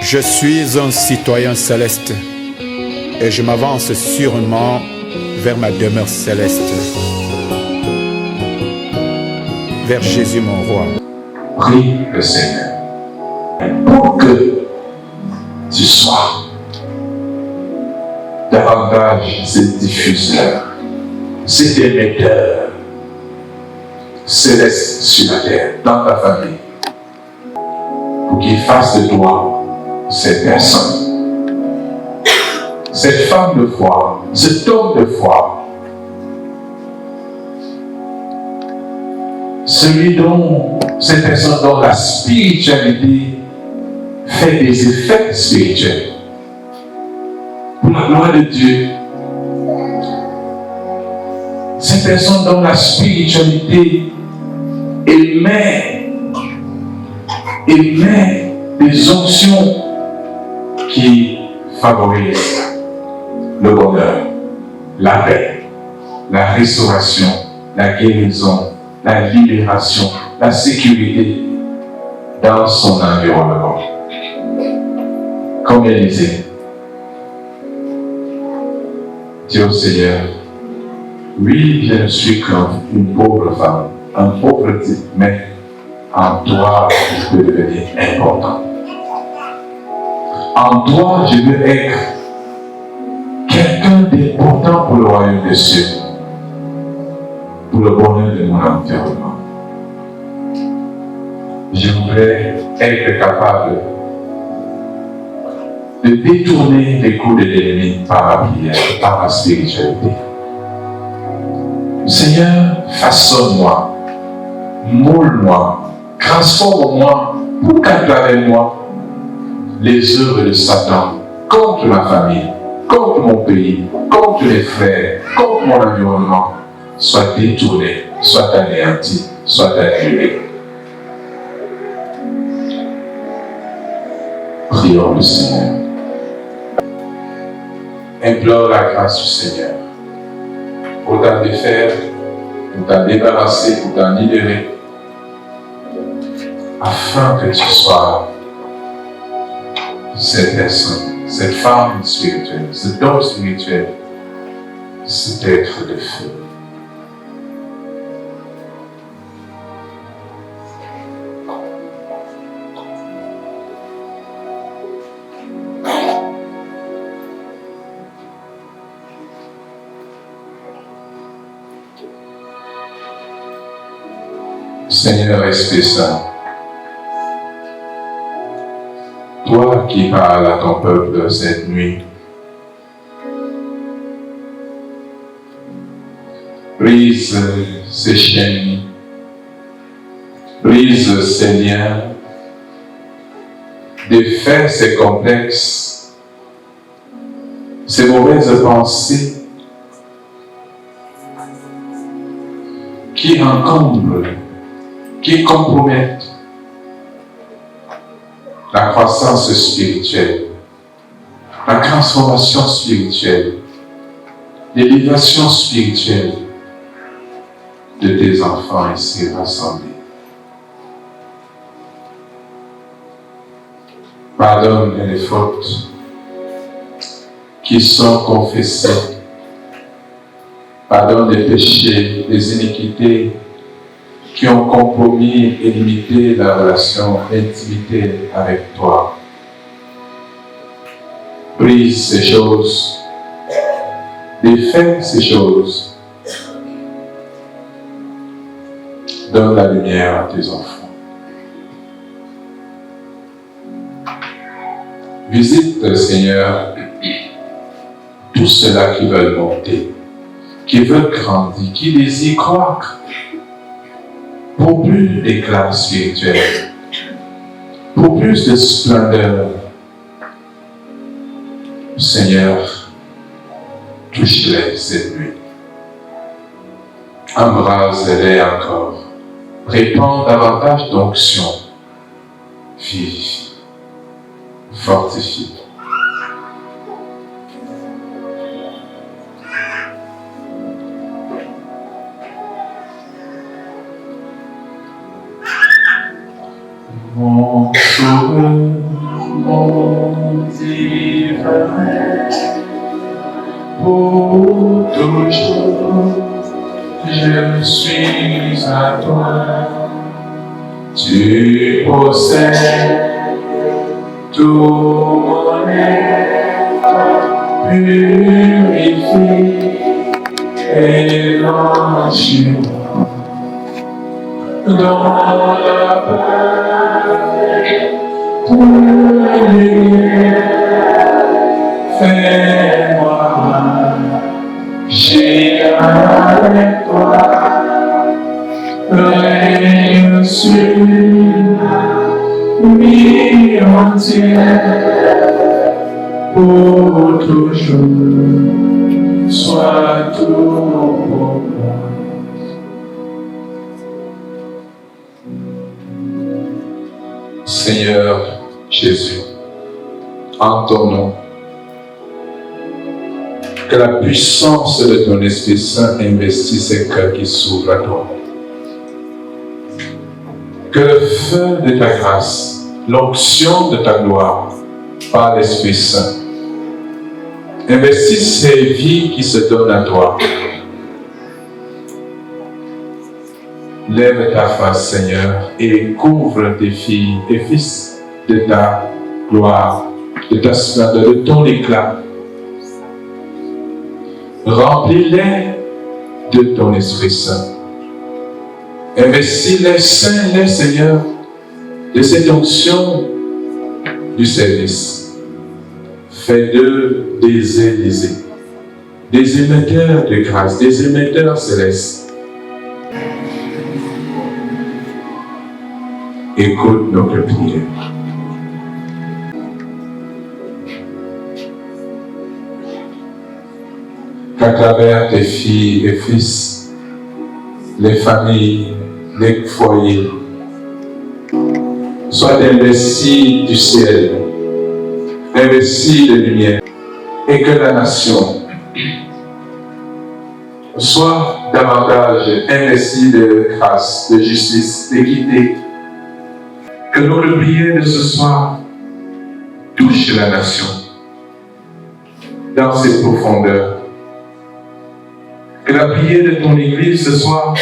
Je suis un citoyen céleste et je m'avance sûrement vers ma demeure céleste, vers Jésus mon roi. Prie le Seigneur pour que tu sois davantage ce diffuseur, cet émetteur céleste sur la terre, dans ta famille, pour qu'il fasse de toi cette personne, cette femme de foi, cet homme de foi, cette personne dont la spiritualité fait des effets spirituels. Pour la gloire de Dieu, cette personne dont la spiritualité émet des options qui favorisent le bonheur, la paix, la restauration, la guérison, la libération, la sécurité dans son environnement. Comme Élisée, dis au Seigneur, oui, je ne suis qu'une pauvre femme, un pauvre type, mais en toi, je peux devenir important. En toi, je veux être quelqu'un d'important pour le royaume des cieux, pour le bonheur de mon environnement. Je voudrais être capable de détourner les coups de l'ennemi par la prière, par la spiritualité. Seigneur, façonne-moi, moule-moi, transforme-moi pour qu'à travers moi, les œuvres de Satan contre ma famille, contre mon pays, contre les frères, contre mon environnement, soient détournées, soient anéanties, soient annulées. Prions le Seigneur. Implore la grâce du Seigneur pour t'en défaire, pour t'en débarrasser, pour t'en libérer, afin que tu sois cette personne, cette femme spirituelle, cet homme spirituel, cet être de feu. Seigneur Esprit Saint, toi qui parles à ton peuple cette nuit, brise ces chaînes, brise ces liens, défais ces complexes, ces mauvaises pensées qui encombrent, qui compromettent la croissance spirituelle, la transformation spirituelle, l'élévation spirituelle de tes enfants ici rassemblés. Pardonne les fautes qui sont confessées. Pardonne les péchés, les iniquités qui ont compromis et limité la relation, l'intimité avec toi. Brise ces choses, défais ces choses. Donne la lumière à tes enfants. Visite, Seigneur, tous ceux-là qui veulent monter, qui veulent grandir, qui désirent croître pour plus d'éclat spirituel, pour plus de splendeur. Seigneur, touche-les cette nuit. Embrase-les encore. Répands davantage d'onction. Vivifie. Fortifie. Mon sauveur, mon divin, pour toujours, je suis à toi. Tu possèdes tout mon être, purifie et blanchis-moi dans la paix, pour la lumière, fais-moi marcher avec toi, règne sur vie entière, pour toujours, sois tout pour moi. Seigneur Jésus, en ton nom, que la puissance de ton Esprit Saint investisse ces cœurs qui s'ouvrent à toi. Que le feu de ta grâce, l'onction de ta gloire, par l'Esprit Saint, investisse ces vies qui se donnent à toi. Lève ta face, Seigneur, et couvre tes filles et fils de ta gloire, de ta splendeur, de ton éclat. Remplis-les de ton Esprit Saint. Investis-les, Saint-les, Seigneur, de cette onction du service. Fais d'eux des Élysées, des émetteurs de grâce, des émetteurs célestes. Écoute notre prière. Qu'à travers tes filles et fils, les familles, les foyers, soient investis du ciel, investis de lumière, et que la nation soit davantage investie de grâce, de justice, d'équité. Que notre prière de ce soir touche la nation dans ses profondeurs. Que la prière de ton Église ce soir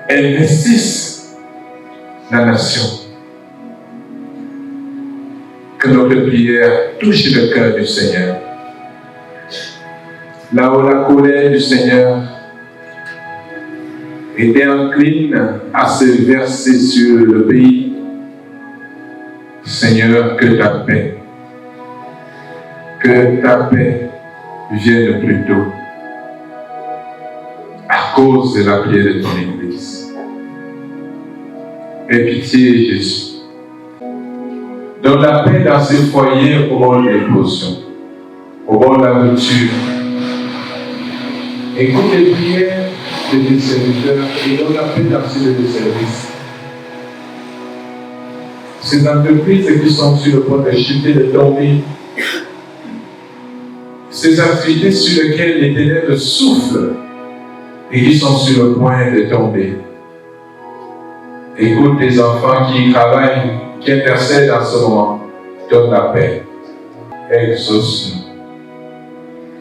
investisse la nation. Que notre prière touche le cœur du Seigneur. Là où la colère du Seigneur était encline à se verser sur le pays, Seigneur, que ta paix vienne plus tôt à cause de la prière de ton Église. Aie pitié, Jésus. Donne la paix dans ces foyers au bord des potions, au bord de la rupture. Écoute les prières de tes serviteurs et donne la paix dans ces lieux de service. Ces entreprises qui sont sur le point de chuter, de tomber, ces activités sur lesquelles les ténèbres soufflent et qui sont sur le point de tomber. Écoute tes enfants qui travaillent, qui intercèdent en ce moment. Donne la paix. Exauce-nous.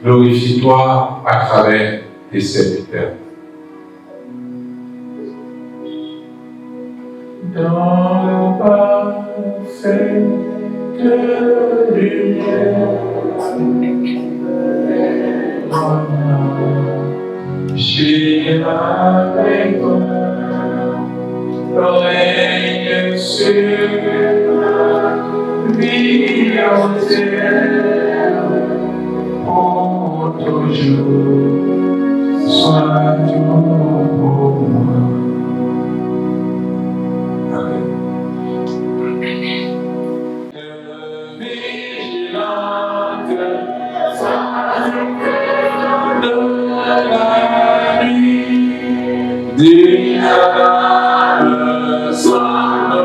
Glorifie-toi à travers tes serviteurs. Dans le parfait de lumière, j'ai avec toi, règne sur la vie entière, pour toujours, sois tout pour moi. Amen. Vigilante, de la nuit, le soir de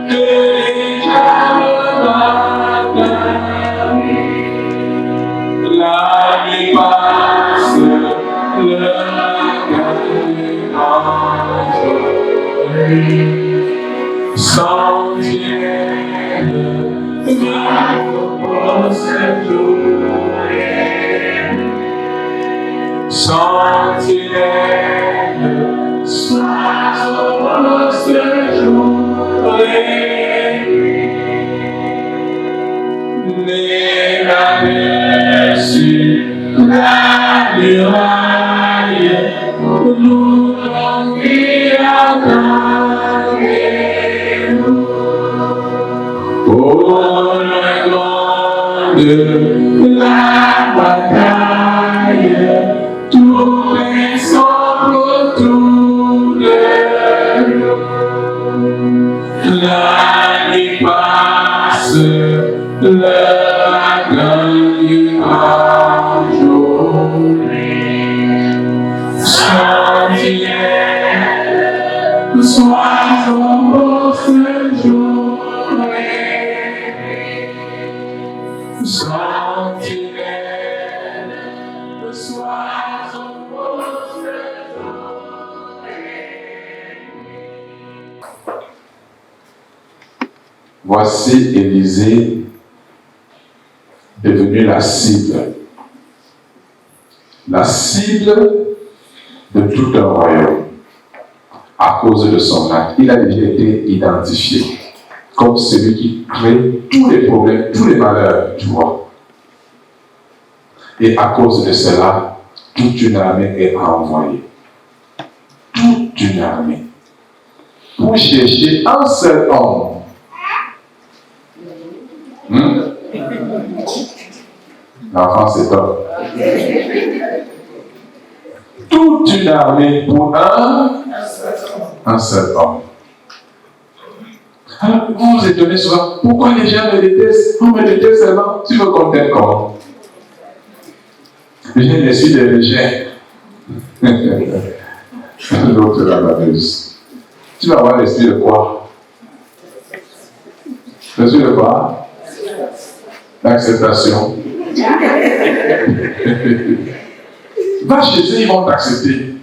que déjà la nuit passe, le cœur sans Sentinelle, sois au poste Mets la main sur la muraille, nous attendons. Oh, la grande la bataille, tout est semble autour de nous. La nuit passe, le gagne en journée. Sentinelle, sois au poste Sentinelle, sois au poste Voici Élisée devenu la cible de tout un royaume à cause de son acte. Il a déjà été identifié comme celui qui crée tous les problèmes, tous les malheurs, tu vois. Et à cause de cela, toute une armée est envoyée. Toute une armée. Pour chercher un seul homme. L'enfant, c'est homme. Toute une armée pour un seul homme. Alors, vous vous étonnez souvent, pourquoi les gens me détestent? On me déteste seulement, tu me condamnes comment? Je ne suis des légers. L'autre la baveuse. Tu vas avoir l'esprit de quoi? L'esprit de quoi? L'acceptation. Va chez eux, ils vont t'accepter.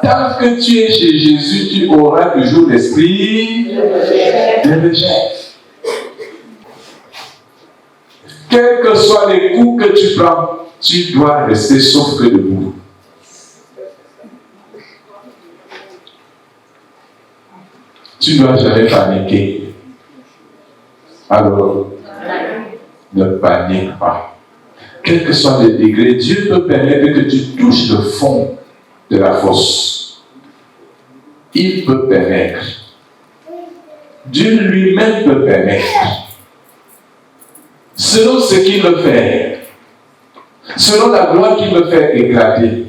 Tant que tu es chez Jésus, tu auras toujours l'esprit de rejet. Quels que soient les coups que tu prends, tu dois rester sauf que debout. Tu ne dois jamais paniquer. Alors, ne panique pas. Quel que soit le degré, Dieu peut permettre que tu touches le fond de la fosse. Il peut permettre. Dieu lui-même peut permettre. Selon ce qu'il veut faire. Selon la gloire qu'il veut faire éclater.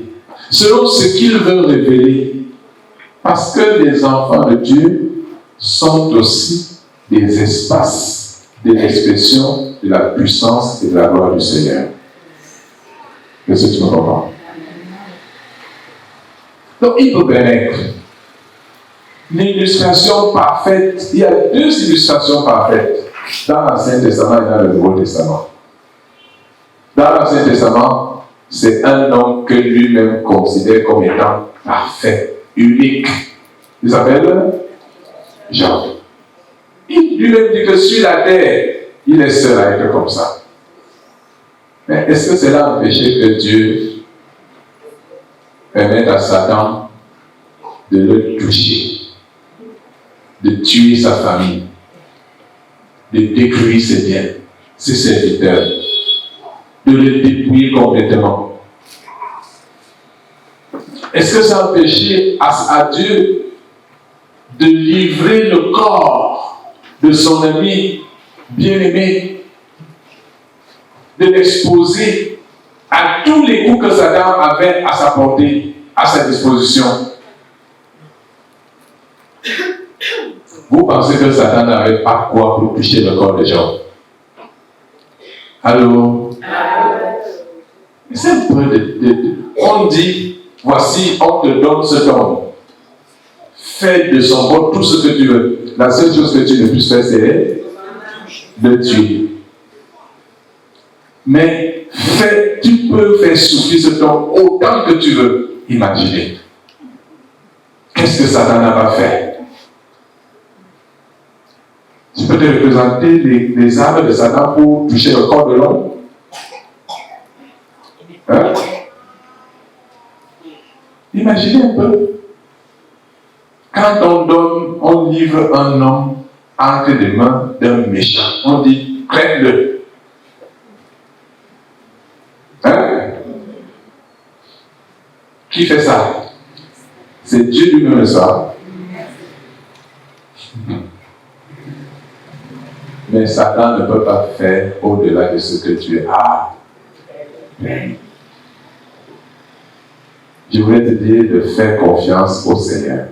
Selon ce qu'il veut révéler. Parce que les enfants de Dieu sont aussi des espaces de l'expression de la puissance et de la gloire du Seigneur. Est-ce que tu me comprends? Donc, il peut permettre l'illustration parfaite. Il y a deux illustrations parfaites dans l'Ancien Testament et dans le Nouveau Testament. Dans l'Ancien Testament, c'est un homme que lui-même considère comme étant parfait, unique. Il s'appelle Jean. Il lui-même dit que sur la terre, il est seul à être comme ça. Mais est-ce que cela empêchait que Dieu permette à Satan de le toucher, de tuer sa famille, de détruire ses biens, ses serviteurs, de le dépouiller complètement? Est-ce que ça empêchait à Dieu de livrer le corps de son ami bien-aimé, de l'exposer à tous les coups que Satan avait à sa portée, à sa disposition? Vous pensez que Satan n'avait pas quoi pour toucher le corps des gens? Allô? C'est un peu on dit, voici, on te donne ce don. Fais de son corps tout ce que tu veux. La seule chose que tu ne puisses faire, c'est de tuer. Mais tu peux faire souffrir ce don autant que tu veux. Imaginez. Qu'est-ce que Satan n'a pas fait? Tu peux te représenter les armes de Satan pour toucher le corps de l'homme? Hein? Imaginez un peu. Quand on livre un homme entre les mains d'un méchant, on dit prête-le. Hein? Qui fait ça? C'est Dieu lui-même ça. Mais Satan ne peut pas faire au-delà de ce que Dieu a. Je voulais te dire de faire confiance au Seigneur.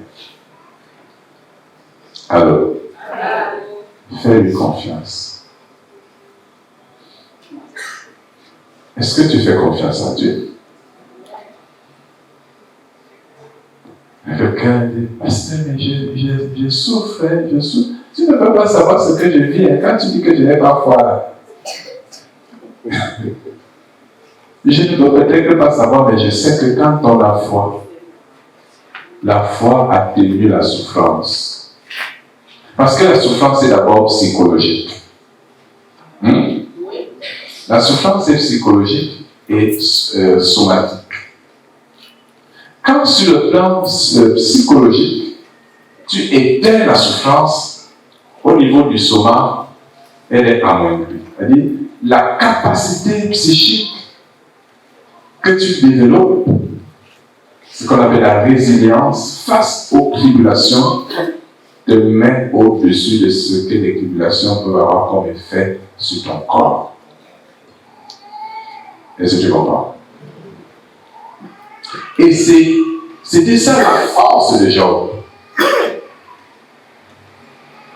Alors, fais-lui confiance. Est-ce que tu fais confiance à Dieu? Quelqu'un dit, pasteur, mais je souffre, je souffre. Tu ne peux pas savoir ce que je vis. Quand tu dis que je n'ai pas foi, je ne peux peut-être pas savoir, mais je sais que quand on a foi, la foi atténue la souffrance. Parce que la souffrance est d'abord psychologique. La souffrance est psychologique et somatique. Quand sur le plan psychologique, tu éteins la souffrance, au niveau du soma, elle est amoindrie. C'est-à-dire, la capacité psychique que tu développes, ce qu'on appelle la résilience face aux tribulations, te met au-dessus de ce que les tribulations peuvent avoir comme effet sur ton corps. Est-ce que tu comprends? Et c'était ça la force de Job.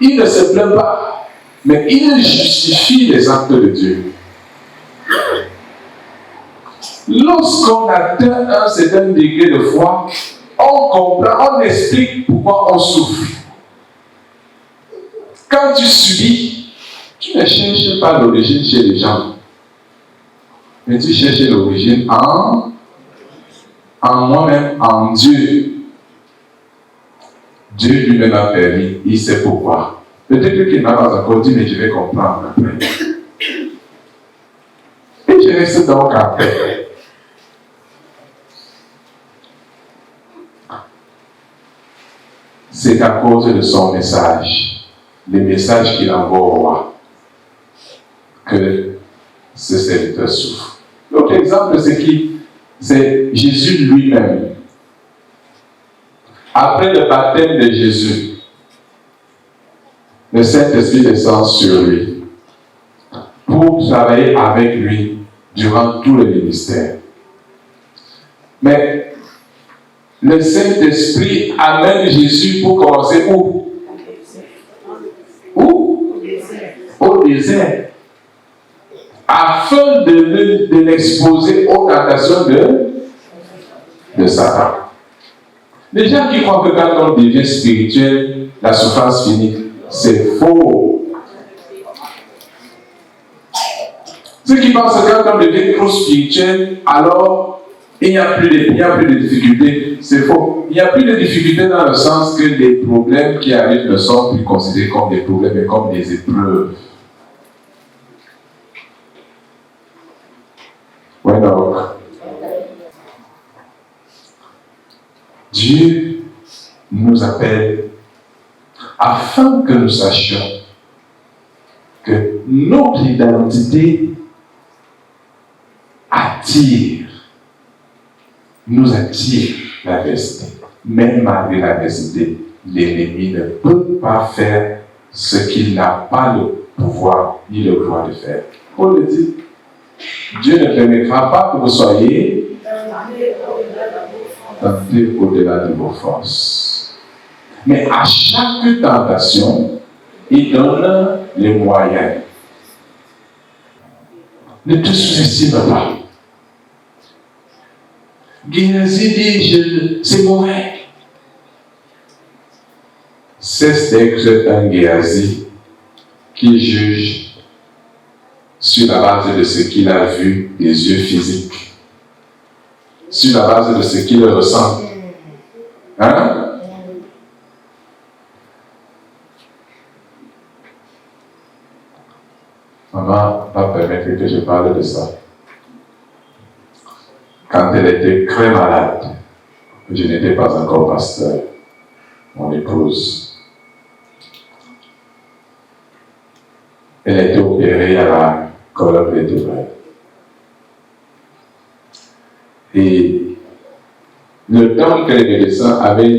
Il ne se plaint pas, mais il justifie les actes de Dieu. Lorsqu'on atteint un certain degré de foi, on comprend, on explique pourquoi on souffre. Quand tu subis, tu ne cherches pas l'origine chez les gens, mais tu cherches l'origine en moi-même, en Dieu. Dieu lui-même a permis, il sait pourquoi. Peut-être qu'il n'a pas encore dit, mais je vais comprendre après. Et je reste donc après. C'est à cause de son message, le message qu'il envoie au roi, que ce serviteur souffre. L'autre exemple, c'est qui? C'est Jésus lui-même. Après le baptême de Jésus, le Saint-Esprit descend sur lui pour travailler avec lui durant tout le ministère. Mais le Saint-Esprit amène Jésus pour commencer où? Où? Au désert. Afin de l'exposer aux tentations de Satan. Les gens qui croient que quand on devient spirituel, la souffrance finit, c'est faux. Ceux qui pensent que quand on devient trop spirituel, alors il n'y a plus de difficultés, c'est faux. Il n'y a plus de difficultés dans le sens que les problèmes qui arrivent ne sont plus considérés comme des problèmes, mais comme des épreuves. Ouais, donc. Dieu nous appelle afin que nous sachions que notre identité nous attire l'adversité. Même malgré l'adversité, l'ennemi ne peut pas faire ce qu'il n'a pas le pouvoir ni le droit de faire. On le dit, Dieu ne permettra pas que vous soyez tentés au-delà de vos forces. Mais à chaque tentation, il donne les moyens. Ne te sous-estime pas. Géasi dit, c'est mauvais. Cesse d'être un Géasi qui juge sur la base de ce qu'il a vu des yeux physiques, sur la base de ce qu'il ressent. Hein? Maman va permettre que je parle de ça. Quand elle était très malade, je n'étais pas encore pasteur, mon épouse. Elle a été opérée à la colonne vertébrale. Et le temps que les médecins avaient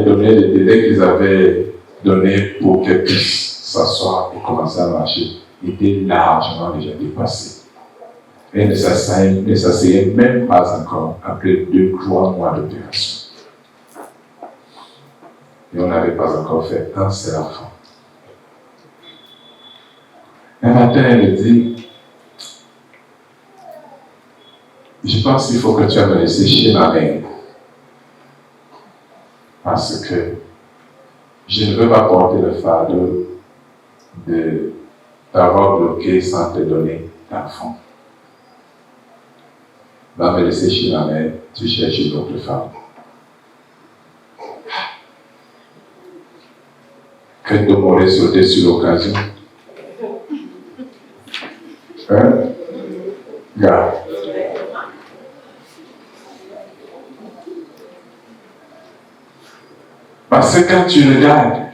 donné le délai qu'ils avaient donné pour qu'elle puisse s'asseoir et commencer à marcher, était largement déjà dépassé. Elle ne s'asseyait même pas encore après 2-3 mois d'opération. Et on n'avait pas encore fait un seul enfant. Un matin, elle me dit, je pense qu'il faut que tu ailles me laisser chez ma mère. Parce que je ne veux pas porter le fardeau de t'avoir bloqué sans te donner d'enfant. Va me laisser chez ma mère, tu cherches une autre femme. Que de m'aurait sauté sur l'occasion. Hein? Gars. Parce que quand tu regardes,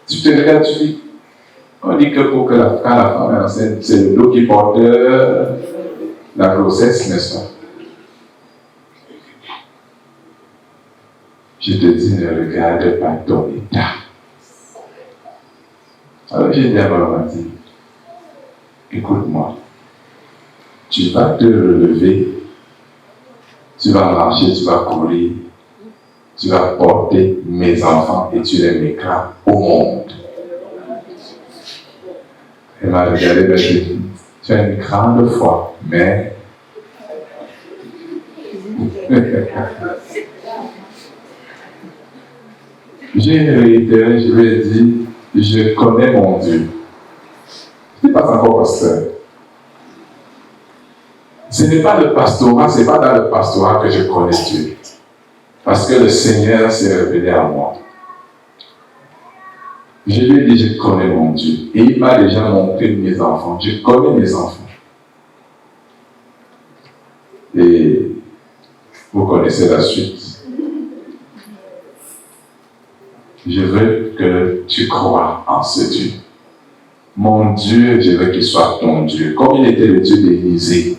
tu te regardes, tu dis, on dit que pour que quand la femme est enceinte, c'est le dos qui porte la grossesse, n'est-ce pas? Je te dis, ne regarde pas ton état. Alors j'ai dit à ma maman, écoute-moi, tu vas te relever, tu vas marcher, tu vas courir, tu vas porter mes enfants et tu les mettras au monde. Elle m'a regardé et m'a dit, tu as une grande foi, mais j'ai réitéré, je lui ai dit, je connais mon Dieu. Je n'ai pas encore pasteur. Ce n'est pas le pastorat, ce n'est pas dans le pastorat que je connais Dieu. Parce que le Seigneur s'est révélé à moi. Je lui ai dit, je connais mon Dieu. Et il m'a déjà montré mes enfants. Je connais mes enfants. Et vous connaissez la suite. Je veux que tu crois en ce Dieu. Mon Dieu, je veux qu'il soit ton Dieu. Comme il était le Dieu d'Élisée.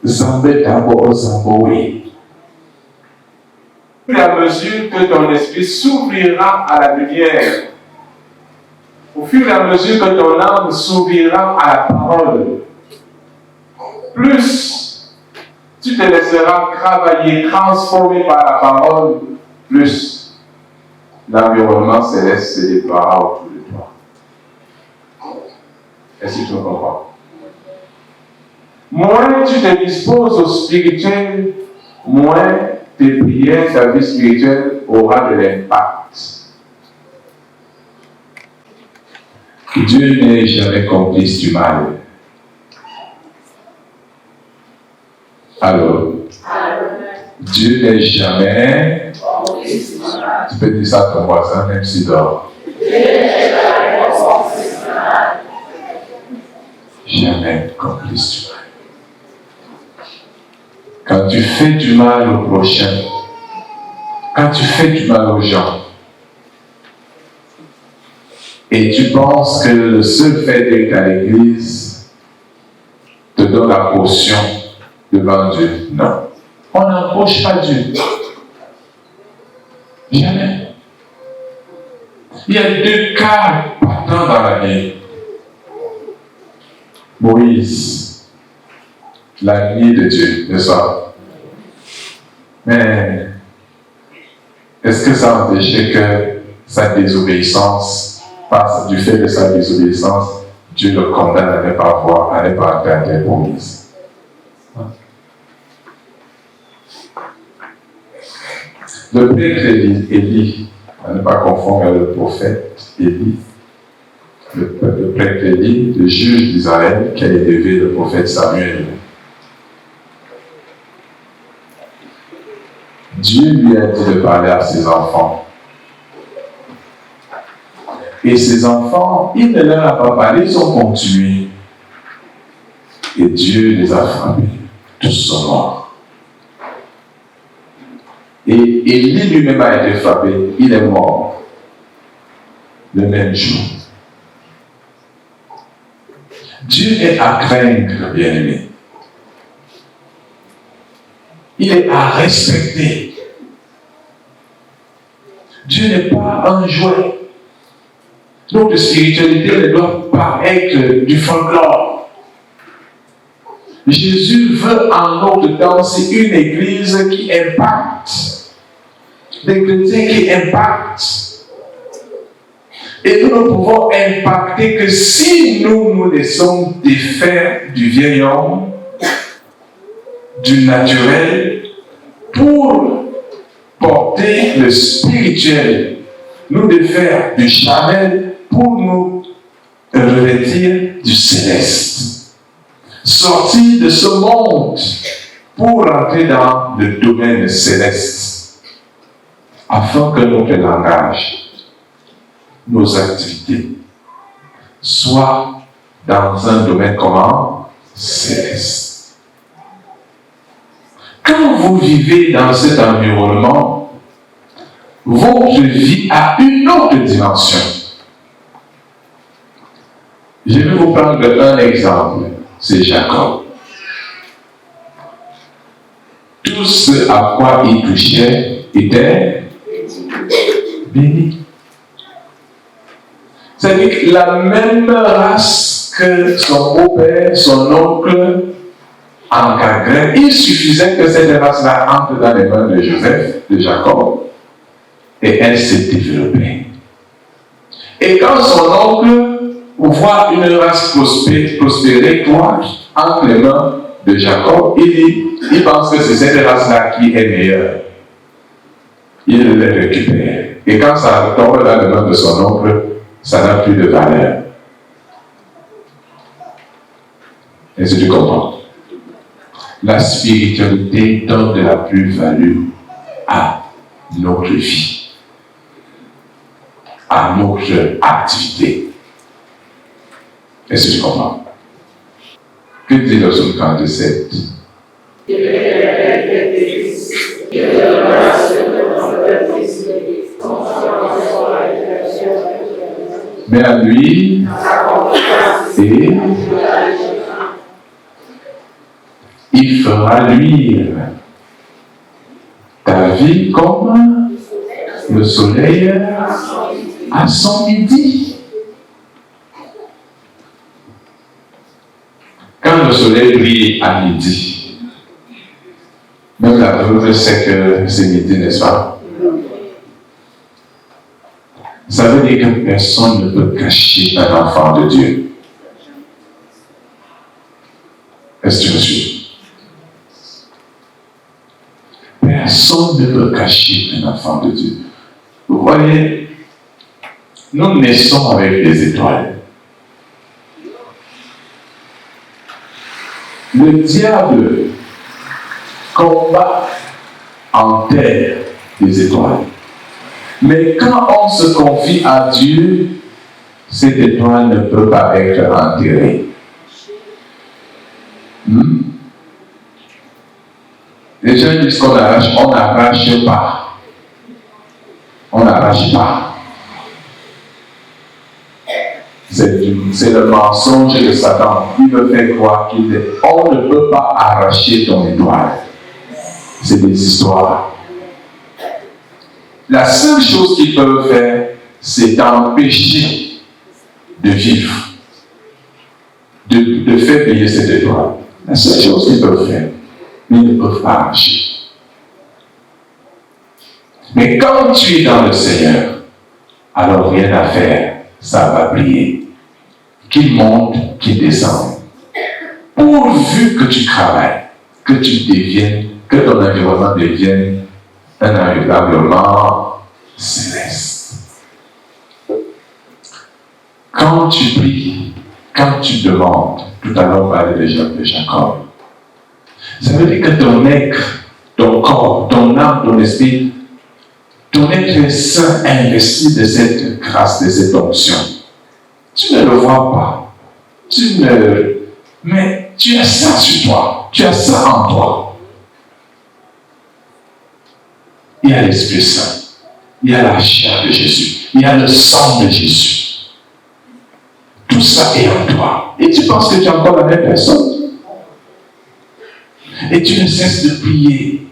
Zambé d'abord, Zamboé. Au fur et à mesure que ton esprit s'ouvrira à la lumière, au fur et à mesure que ton âme s'ouvrira à la parole, plus tu te laisseras travailler, transformer par la parole, plus l'environnement céleste se déploiera autour de toi. Est-ce que tu me comprends? Moins tu te disposes au spirituel, moins tes prières, ta vie spirituelle aura de l'impact. Dieu n'est jamais complice du mal. Alors, Dieu n'est jamais complice du mal. Tu peux dire ça à ton voisin, même s'il dort. Jamais complice du mal. Quand tu fais du mal au prochain, quand tu fais du mal aux gens, et tu penses que le seul fait d'être à l'église te donne la portion devant Dieu, non. On n'approche pas Dieu. Jamais. Il y a 2 cas partants dans la vie. Moïse, l'ami de Dieu, n'est-ce pas? Mais est-ce que ça empêchait que sa désobéissance, parce du fait de sa désobéissance, Dieu le condamne à ne pas voir, à ne pas atteindre les promesses? Le prêtre Élie, à ne pas confondre avec le prophète Élie, le prêtre Élie, le juge d'Israël, qui a élevé le prophète Samuel. Dieu lui a dit de parler à ses enfants. Et ces enfants, il ne leur a pas parlé, ils ont continué. Et Dieu les a frappés. Tous sont morts. Et Élie lui-même a été frappé. Il est mort le même jour. Dieu est à craindre, bien-aimé. Il est à respecter. Dieu n'est pas un jouet. Notre spiritualité ne doit pas être du folklore. Jésus veut en notre temps, c'est une église qui impacte. Des chrétiens qui impactent. Et nous ne pouvons impacter que si nous nous laissons défaire du vieil homme, du naturel, pour porter le spirituel, nous défaire du charnel pour nous revêtir du céleste. Sortir de ce monde pour entrer dans le domaine céleste, afin que notre langage, nos activités soient dans un domaine comment? Céleste. Quand vous vivez dans cet environnement, votre vie a une autre dimension. Je vais vous prendre un exemple. C'est Jacob. Tout ce à quoi il touchait était béni. C'est-à-dire que la même race que son beau-père, son oncle, encadrait, il suffisait que cette race-là entre dans les mains de Joseph, de Jacob, et elle s'est développée. Et quand son oncle voit une race prospérer, croître entre les mains de Jacob, il pense que c'est cette race-là qui est meilleure. Il les récupère. Et quand ça tombe dans les mains de son oncle, ça n'a plus de valeur. Est-ce que tu comprends? La spiritualité donne de la plus-value à notre vie, à notre activité. Est-ce que tu comprends? Que dit le psaume 37? Mais à lui et il fera luire ta vie comme le soleil à son midi. Quand le soleil brille à midi, même la veuve sait que c'est midi, n'est-ce pas? Ça veut dire que personne ne peut cacher un enfant de Dieu. Est-ce que tu me suis? Personne ne peut cacher un enfant de Dieu. Vous voyez, nous naissons avec des étoiles. Le diable combat en terre des étoiles. Mais quand on se confie à Dieu, cette étoile ne peut pas être enterrée. Les gens disent qu'on arrache, on n'arrache pas. On n'arrache pas. C'est le mensonge de Satan. Il me fait croire qu'on ne peut pas arracher ton étoile. C'est des histoires. La seule chose qu'ils peuvent faire, c'est t'empêcher de vivre, de faire payer cette étoile. La seule chose qu'ils peuvent faire, mais ils ne peuvent pas arracher. Mais quand tu es dans le Seigneur, alors rien à faire, ça va briller. Qu'il monte, qu'il descende. Pourvu que tu travailles, que tu deviennes, que ton environnement devienne un environnement céleste. Quand tu pries, quand tu demandes, tout à l'heure on parlait déjà de Jacob, ça veut dire que ton être, ton corps, ton âme, ton esprit ton être saint investi de cette grâce, de cette onction. Tu ne le vois pas. Mais tu as ça sur toi. Tu as ça en toi. Il y a l'Esprit Saint. Il y a la chair de Jésus. Il y a le sang de Jésus. Tout ça est en toi. Et tu penses que tu es encore la même personne. Et tu ne cesses de prier.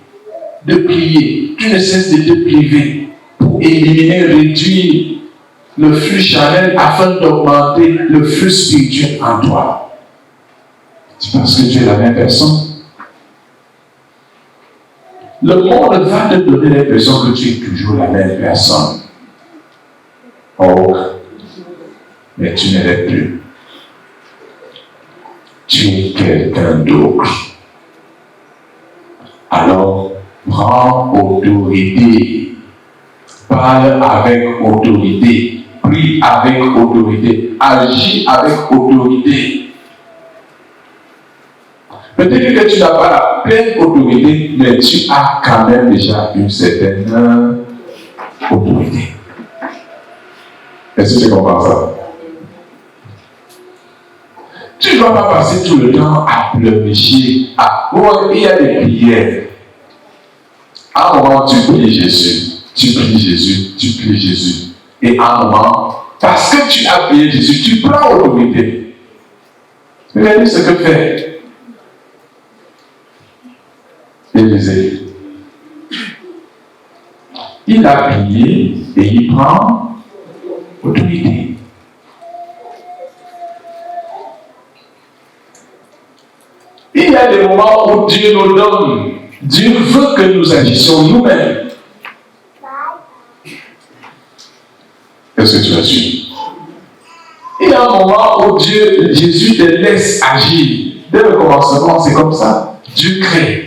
Tu ne cesses de te priver pour éliminer, réduire le flux charnel afin d'augmenter le flux spirituel en toi. Tu penses que tu es la même personne. Le monde va te donner l'impression que tu es toujours la même personne. Oh, mais tu ne l'es plus. Tu es quelqu'un d'autre. Alors, prends autorité. Parle avec autorité. Prie avec autorité. Agis avec autorité. Peut-être que tu n'as pas la pleine autorité, mais tu as quand même déjà une certaine autorité. Est-ce que tu comprends ça? Tu ne dois pas passer tout le temps à pleurnicher. Il y a des prières. À un moment, tu pries Jésus. Tu pries Jésus. Tu pries Jésus. Et à un moment, parce que tu as prié Jésus, tu prends autorité. Regardez ce que fait Élisée. Il a prié et il prend autorité. Il y a des moments où Dieu nous donne. Dieu veut que nous agissions nous-mêmes. Est-ce que tu as su? Il y a un moment où Jésus te laisse agir. Dès le commencement, c'est comme ça. Dieu crée.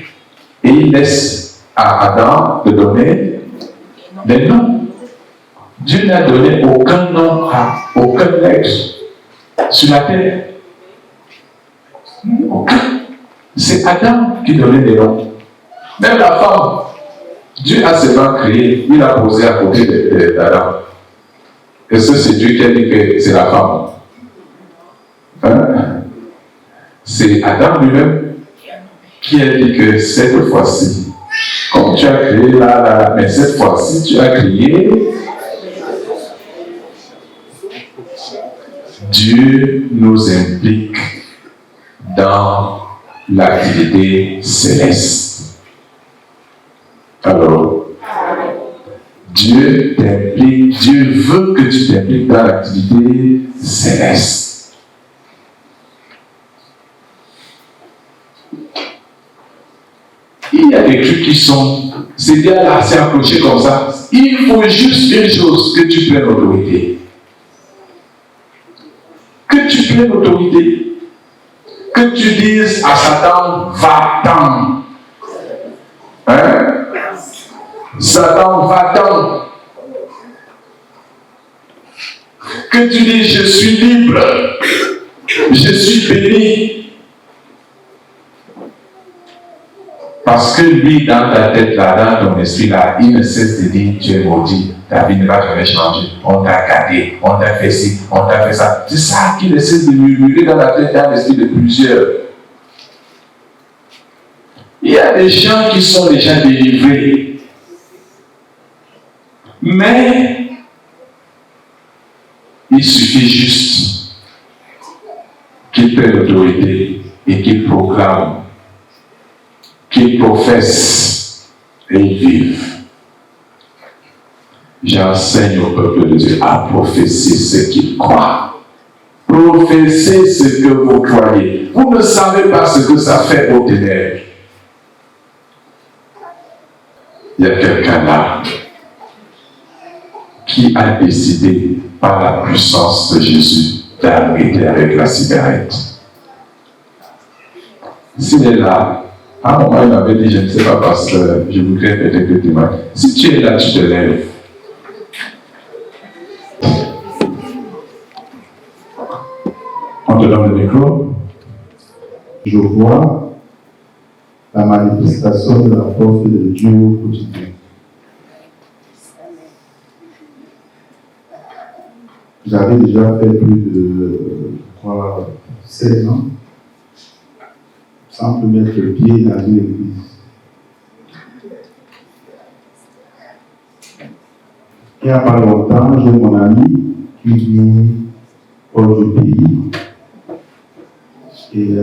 Et il laisse à Adam de donner des noms. Dieu n'a donné aucun nom à aucun être sur la terre. Aucun. C'est Adam qui donnait des noms. Même la femme, Dieu a seulement créé, il a posé à côté d'Adam. Est-ce que c'est Dieu qui a dit que c'est la femme? Hein? C'est Adam lui-même qui a dit que cette fois-ci, comme tu as créé là, mais cette fois-ci, tu as créé. Dieu nous implique dans l'activité céleste. Alors, Dieu t'implique, Dieu veut que tu t'impliques dans l'activité céleste. Il y a des trucs qui sont, c'est bien là, c'est accroché comme ça. Il faut juste une chose, que tu prennes l'autorité. Que tu prennes l'autorité. Que tu dises à Satan, va-t'en. Hein? Satan, va-t'en. Que tu dis, je suis libre. Je suis béni. Parce que lui, dans ta tête, là, dans ton esprit, là, il ne cesse de dire, tu es maudit, ta vie ne va jamais changer, on t'a gardé, on t'a fait ci, on t'a fait ça. C'est ça qu'il ne cesse de murmurer dans la tête, dans l'esprit de plusieurs. Il y a des gens qui sont déjà délivrés. Mais, il suffit juste qu'ils prennent l'autorité et qu'ils proclament, qu'ils professent et ils vivent. J'enseigne au peuple de Dieu à professer ce qu'il croit. Professez ce que vous croyez. Vous ne savez pas ce que ça fait aux ténèbres. Il y a quelqu'un là qui a décidé par la puissance de Jésus d'arrêter avec la cigarette. S'il est là, à un moment, il m'avait dit, je ne sais pas, parce que je voudrais peut-être que tu m'aides. Si tu es là, tu te lèves. On te donne le micro. Je vois la manifestation de la force de Dieu au quotidien. j'avais déjà fait plus de, 16 ans, sans mettre le pied dans une église. Il n'y a pas longtemps, j'ai mon ami qui vit hors du pays. Et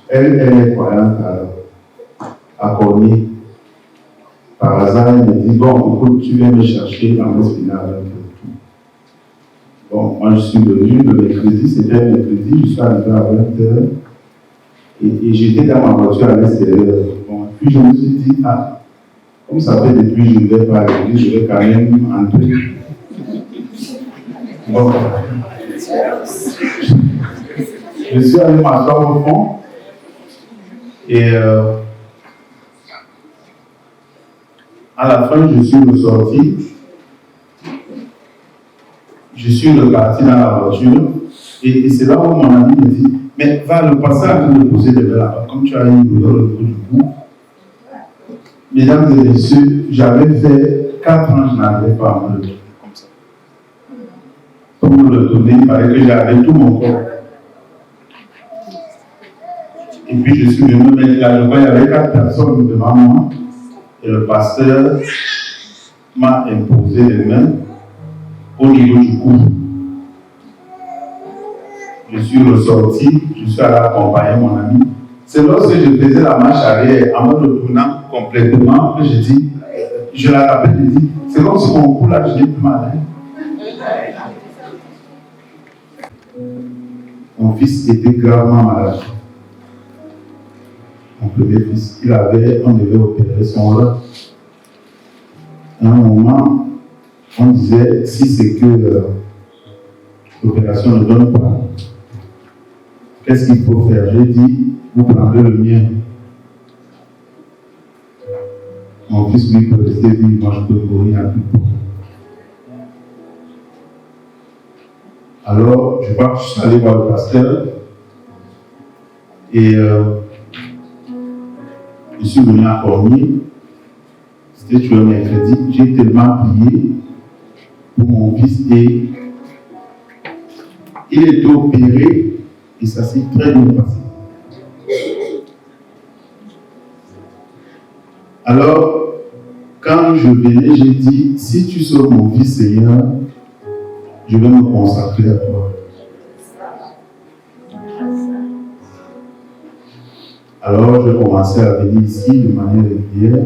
elle est croyante à Cornier. Par hasard, elle me dit, bon, écoute, tu viens me chercher en Espinal. Bon, moi je suis venu le mercredi, c'était le mercredi, je suis arrivé à 20h. Et j'étais dans ma voiture à l'extérieur. Bon, puis je me suis dit, ah, comme ça fait depuis que je ne vais pas à l'église, je vais quand même entrer. Bon, je suis allé m'asseoir au fond et à la fin, je suis ressorti. Je suis reparti dans la voiture et c'est là où mon ami me dit, mais va le passer à me poser des mains là-bas, comme tu as eu une douleur au bout du cou. Mesdames et messieurs, j'avais fait 4 ans, je n'arrivais pas à me le donner comme ça. Pour me le donner, il fallait que j'avais tout mon corps. Et puis je suis venu me mettre là, je crois qu'il y avait 4 personnes devant moi. Et le pasteur m'a imposé les mains au niveau du cou. Je suis ressorti, je suis allé accompagner mon ami. C'est lorsque je faisais la marche arrière, en me retournant complètement, que je dis, je la rappelle, je dis, c'est comme si mon cou là, je n'ai plus mal. Mon fils était gravement malade. Mon premier fils, on devait opérer son rein. À un moment, on disait, si c'est que l'opération ne donne pas, qu'est-ce qu'il faut faire? J'ai dit, vous prendrez le mien. Mon fils, lui, peut rester vivre, moi je peux mourir à plus tôt. Alors, je crois que je suis allé voir le pasteur et je suis venu à Cornier. C'était le mercredi. J'ai tellement prié pour mon fils et il était opéré et ça s'est très bien passé. Alors, quand je venais, j'ai dit, si tu sauves mon fils, Seigneur, je vais me consacrer à toi. Alors, je commençais à venir ici de manière régulière.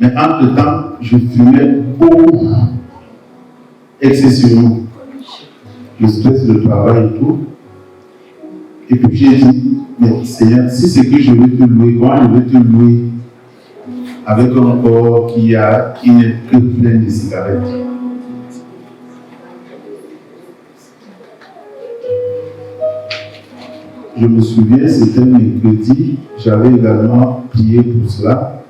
Mais entre-temps, je fumais beaucoup, excessivement. Le stress, le travail et tout. Et puis j'ai dit, mais Seigneur, si c'est que je vais te louer, comment je vais te louer avec un corps qui n'est que plein de cigarettes? Je me souviens, c'était mercredi, j'avais également prié pour cela.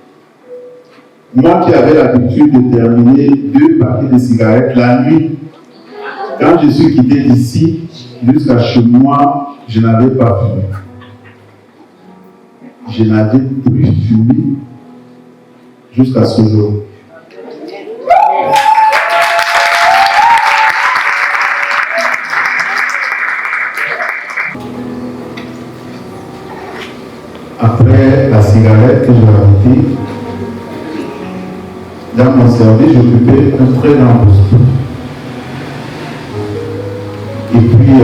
Moi qui avais l'habitude de terminer 2 paquets de cigarettes la nuit, quand je suis quitté d'ici jusqu'à chez moi, je n'avais pas fumé. Je n'avais plus fumé jusqu'à ce jour. Après la cigarette que j'ai arrêtée, dans mon service, j'occupais un très grand poste. Et puis,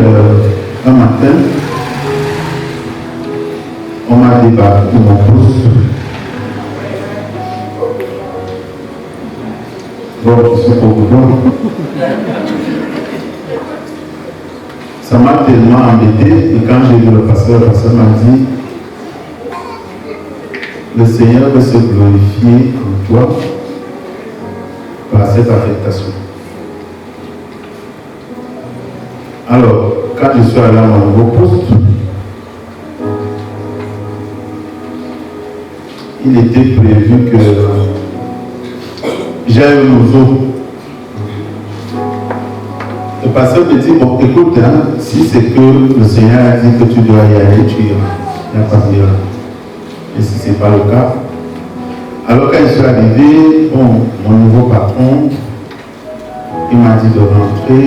un matin, on m'a débarqué mon poste. Bon, je suis pour vous. Ça m'a tellement embêté, et quand j'ai vu le pasteur m'a dit, le Seigneur veut se glorifier en toi par cette affectation. Alors, quand je suis allé à mon nouveau poste, il était prévu que j'ai un nouveau. Le pasteur me dit, bon, écoute, hein, si c'est que le Seigneur a dit que tu dois y aller, tu iras. Il n'y a pas de dire. Et si ce n'est pas le cas, alors quand je suis arrivé, bon, mon nouveau patron, il m'a dit de rentrer,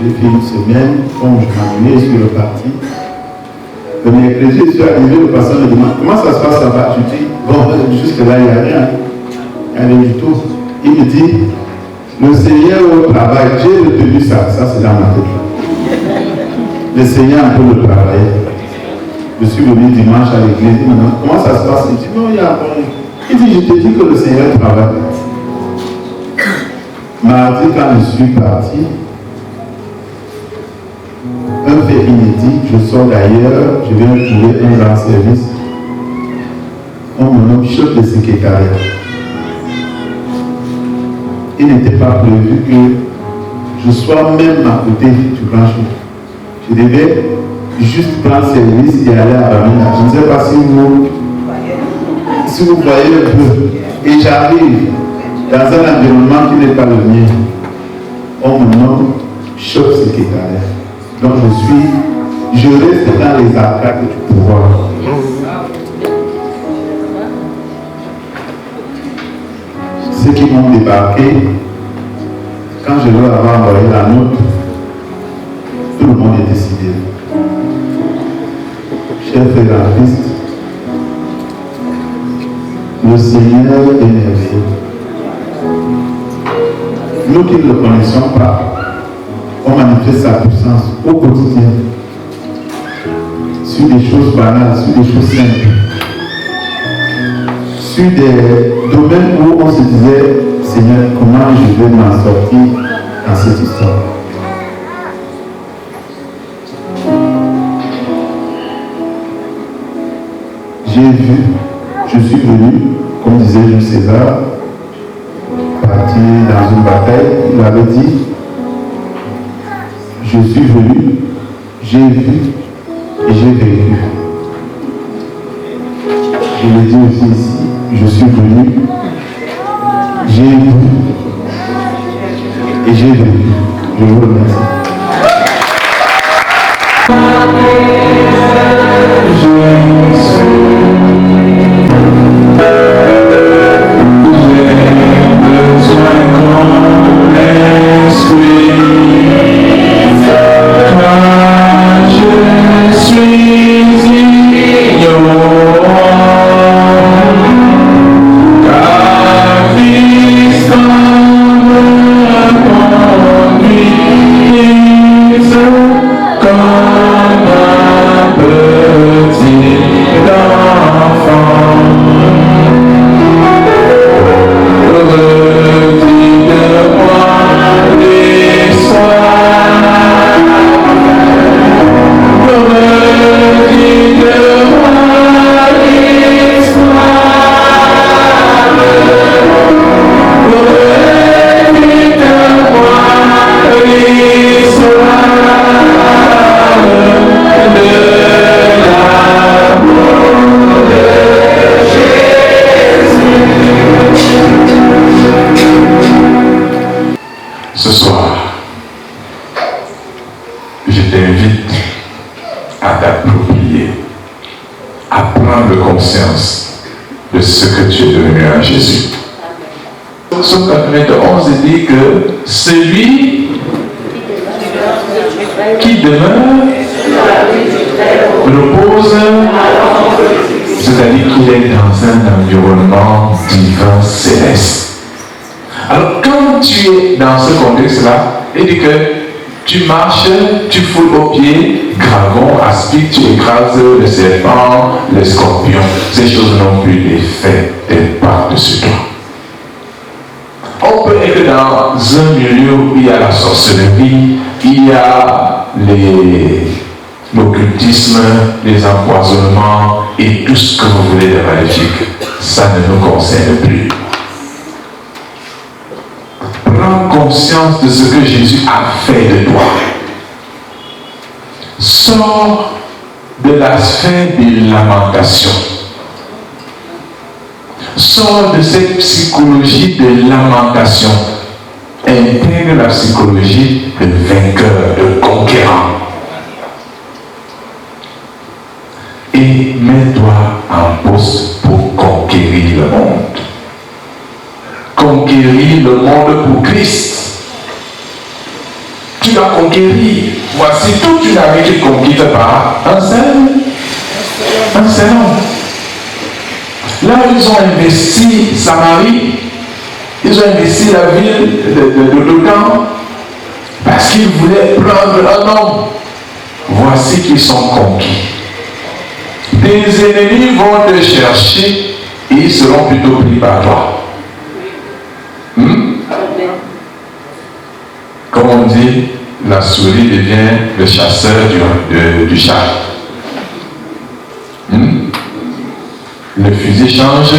j'ai fait une semaine, bon, je m'ennuyais sur le parti. Le mercredi, je suis arrivé, le pasteur me demande comment ça se passe là-bas. Je dis, bon, jusque-là, il n'y a rien. Il n'y a rien du tout. Il me dit, le Seigneur au travail, j'ai retenu ça c'est dans ma tête. Le Seigneur un peu le travailler. Je suis venu dimanche à l'église, il me demande comment ça se passe. Il dit, non, il y a un bon. Il dit, je te dis que le Seigneur travaille. Mardi, quand je suis parti, un fait inédit, je sors d'ailleurs, je viens trouver un grand service. On me nomme chef de secrétariat. Il n'était pas prévu que je sois même à côté du grand chef. Je devais juste prendre service et aller à Bamina. Je ne sais pas si vous voyez un peu. Et j'arrive dans un environnement qui n'est pas le mien. On me nomme chef secrétariat. Donc je reste dans les arcades du pouvoir. Ceux qui m'ont débarqué, quand je leur avais envoyé la note, tout le monde est décidé. Chers frères en Christ, le Seigneur est merveilleux. Nous qui ne le connaissons pas, on manifeste sa puissance au quotidien, sur des choses banales, sur des choses simples, sur des domaines où on se disait, Seigneur, comment je vais m'en sortir dans cette histoire. J'ai vu, je suis venu, comme disait Jules César, partir dans une bataille, il avait dit, je suis venu, j'ai vu et j'ai vécu. Je le dis aussi ici, je suis venu, j'ai vu et j'ai vécu. Je vous remercie. Ce soir, je t'invite à t'approprier, à prendre conscience de ce que tu es devenu à Jésus. Psaume 91 dit que celui qui demeure repose, c'est-à-dire qu'il est dans un environnement divin céleste. Alors quand tu es dans ce contexte-là, il dit que tu marches, tu foules aux pieds, dragon, aspic, tu écrases les serpents, les scorpions. Ces choses n'ont plus d'effet par-dessus toi. On peut être dans un milieu où il y a la sorcellerie, il y a l'occultisme, les empoisonnements et tout ce que vous voulez de maléfique. Ça ne nous concerne plus. Prends conscience de ce que Jésus a fait de toi. Sors de la sphère des lamentations. Sors de cette psychologie de lamentation. Intègre la psychologie de vainqueur, de conquérant. Et mets-toi en poste pour conquérir le monde. Conquérir le monde pour Christ. tu vas conquérir. Voici toute une armée qui est conquise par un seul homme. Là, ils ont investi Samarie, ils ont investi la ville de Dothan, parce qu'ils voulaient prendre un homme. Voici qu'ils sont conquis. Des ennemis vont te chercher et ils seront plutôt pris par toi. Comme on dit, la souris devient le chasseur du chat. Le fusil change.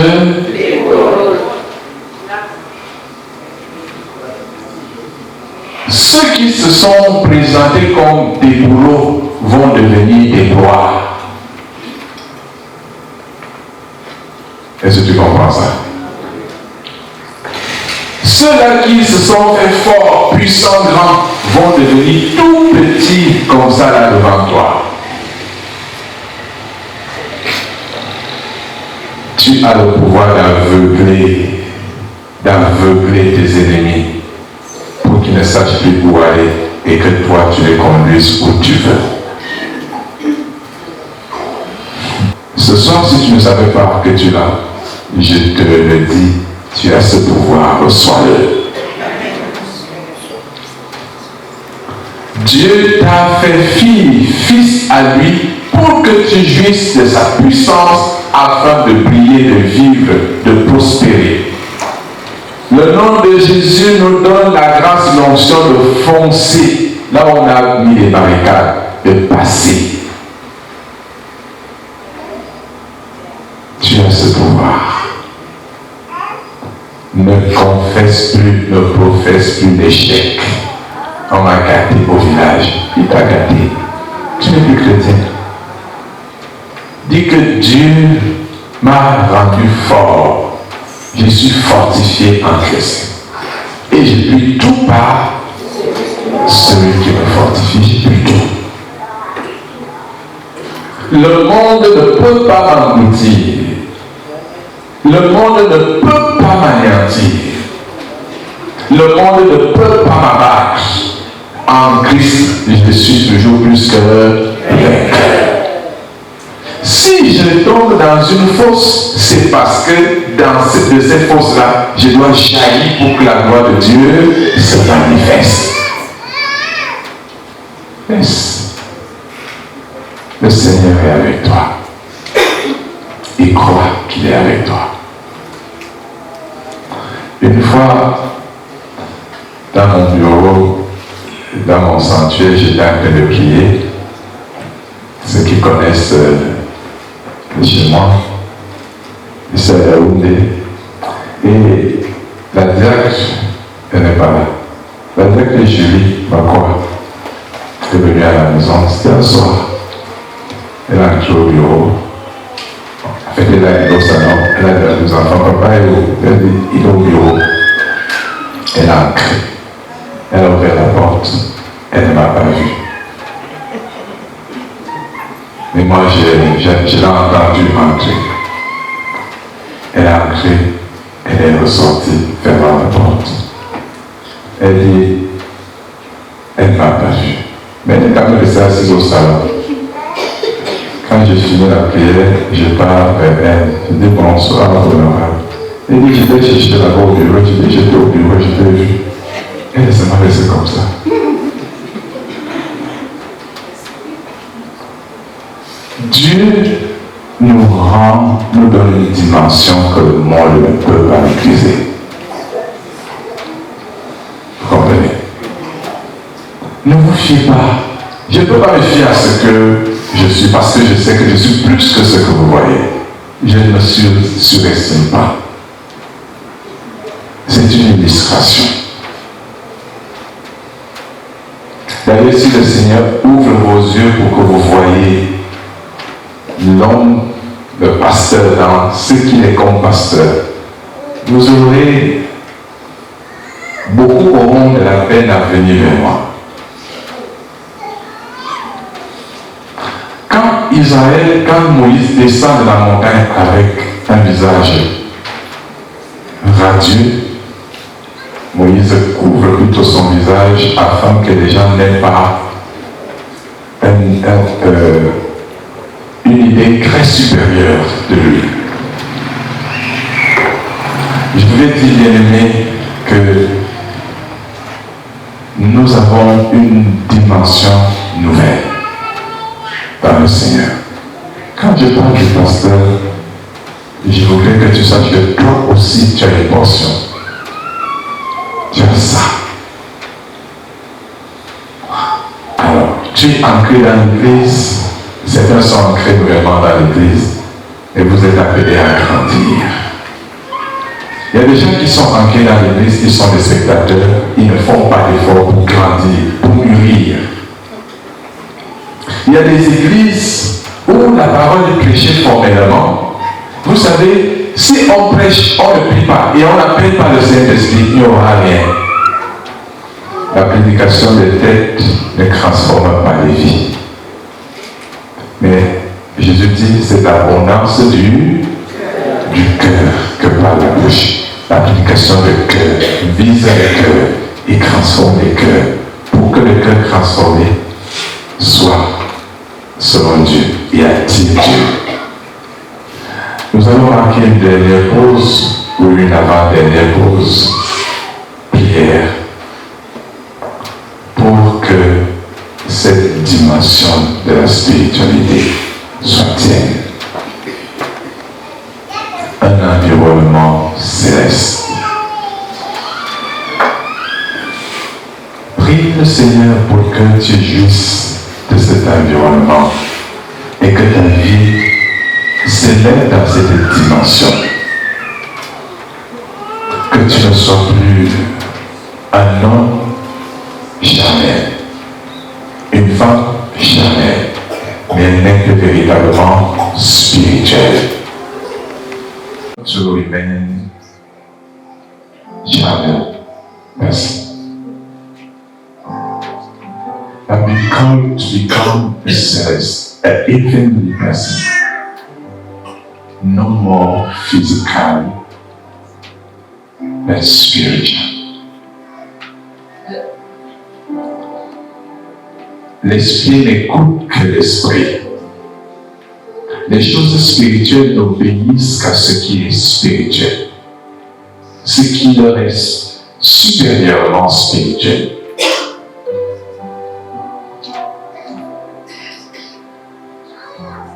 Ceux qui se sont présentés comme des bourreaux vont devenir des proies. Est-ce que tu comprends ça? Ceux-là qui se sont fait forts, puissants, grands, vont devenir tout petits comme ça là devant toi. Tu as le pouvoir d'aveugler tes ennemis pour qu'ils ne sachent plus où aller et que toi tu les conduises où tu veux. Ce soir, si tu ne savais pas que tu l'as, je te le dis, tu as ce pouvoir, reçois-le. Dieu t'a fait fils à lui, pour que tu jouisses de sa puissance afin de briller, de vivre, de prospérer. Le nom de Jésus nous donne la grâce, l'onction de foncer là où on a mis les barricades, de passer. Tu as ce pouvoir. Ne confesse plus, ne professe plus d'échec. On m'a gâté au village. Il t'a gâté. Tu n'es plus chrétien. Dis que Dieu m'a rendu fort. Je suis fortifié en Christ. Et j'ai pris tout par celui qui me fortifie. J'ai pris tout. Le monde ne peut pas m'engloutir. Le monde ne peut pas m'anéantir. Le monde ne peut pas m'abattre. En Christ, je suis toujours plus que vainqueur. Si je tombe dans une fosse, c'est parce que de cette fosse-là, je dois jaillir pour que la gloire de Dieu se manifeste. Laisse. Le Seigneur est avec toi. Et crois qu'il est avec toi. Une fois, dans mon bureau, dans mon sanctuaire, j'étais en train de prier. Ceux qui connaissent chez moi, c'est à Yaoundé. Et la diacre, elle n'est pas là. La diacre Julie, ma croix, est venue à la maison, c'était un soir. Elle a entré au bureau. En fait, elle a été au salon, elle a dit à nos enfants, papa est où? Elle dit, il est au bureau. Elle a entré. Elle a ouvert la porte. Elle ne m'a pas vu. Mais moi, je l'ai entendu entrer. Elle a entré. Elle est ressortie, fermant la porte. Elle dit, elle ne m'a pas vu. Mais elle est quand même restée assise au salon. Quand j'ai fini la prière, je pars vers elle. Je dis bonsoir, honorable. Elle dit, j'étais chercher là-bas au bureau. Je dis, j'étais au bureau, je t'ai vu. Elle s'est m'a laissé comme ça. Dieu nous donne une dimension que le monde ne peut pas maîtriser. Vous comprenez? Ne vous fiez pas. Je ne peux pas me fier à ce que je suis parce que je sais que je suis plus que ce que vous voyez. Je ne me surestime pas. C'est une illustration. D'ailleurs, si le Seigneur ouvre vos yeux pour que vous voyez l'homme, le pasteur dans ce qu'il est comme pasteur, vous aurez, beaucoup auront de la peine à venir vers moi. Quand Moïse descend de la montagne avec un visage radieux, Moïse couvre couvre plutôt son visage afin que les gens n'aient pas une idée très supérieure de lui. Je voulais dire, bien-aimé, que nous avons une dimension nouvelle dans le Seigneur. Quand je parle du pasteur, je voudrais que tu saches que toi aussi tu as une portion. Tu as ça. Alors, tu es ancré dans l'église. Certains sont ancrés vraiment dans l'église. Et vous êtes appelés à grandir. Il y a des gens qui sont ancrés dans l'église, ils sont des spectateurs, ils ne font pas d'efforts pour grandir, pour mûrir. Il y a des églises où la parole est prêchée formellement. Vous savez, si on prêche, on ne prie pas et on n'appelle pas le Saint-Esprit, il n'y aura rien. La prédication des têtes ne transforme pas les vies. Mais Jésus dit, c'est l'abondance du cœur que parle la bouche. La prédication du cœur vise le cœur et transforme les cœurs pour que le cœur transformé soit selon Dieu et attire Dieu. Nous allons marquer une dernière pause ou une avant-dernière pause, prière, pour que cette dimension de la spiritualité soit tienne. Un environnement céleste. Prie le Seigneur pour que tu jouisses de cet environnement et que ta vie s'élève dans cette dimension. Que tu ne sois plus un homme charnel, une femme charnelle, mais un être véritablement spirituel. To remain charnel person. I've been called to become a celeste, an heavenly person. No more physical, but spiritual. L'esprit n'écoute que l'esprit. Les choses spirituelles n'obéissent qu'à ce qui est spirituel. Ce qui leur est supérieurement spirituel.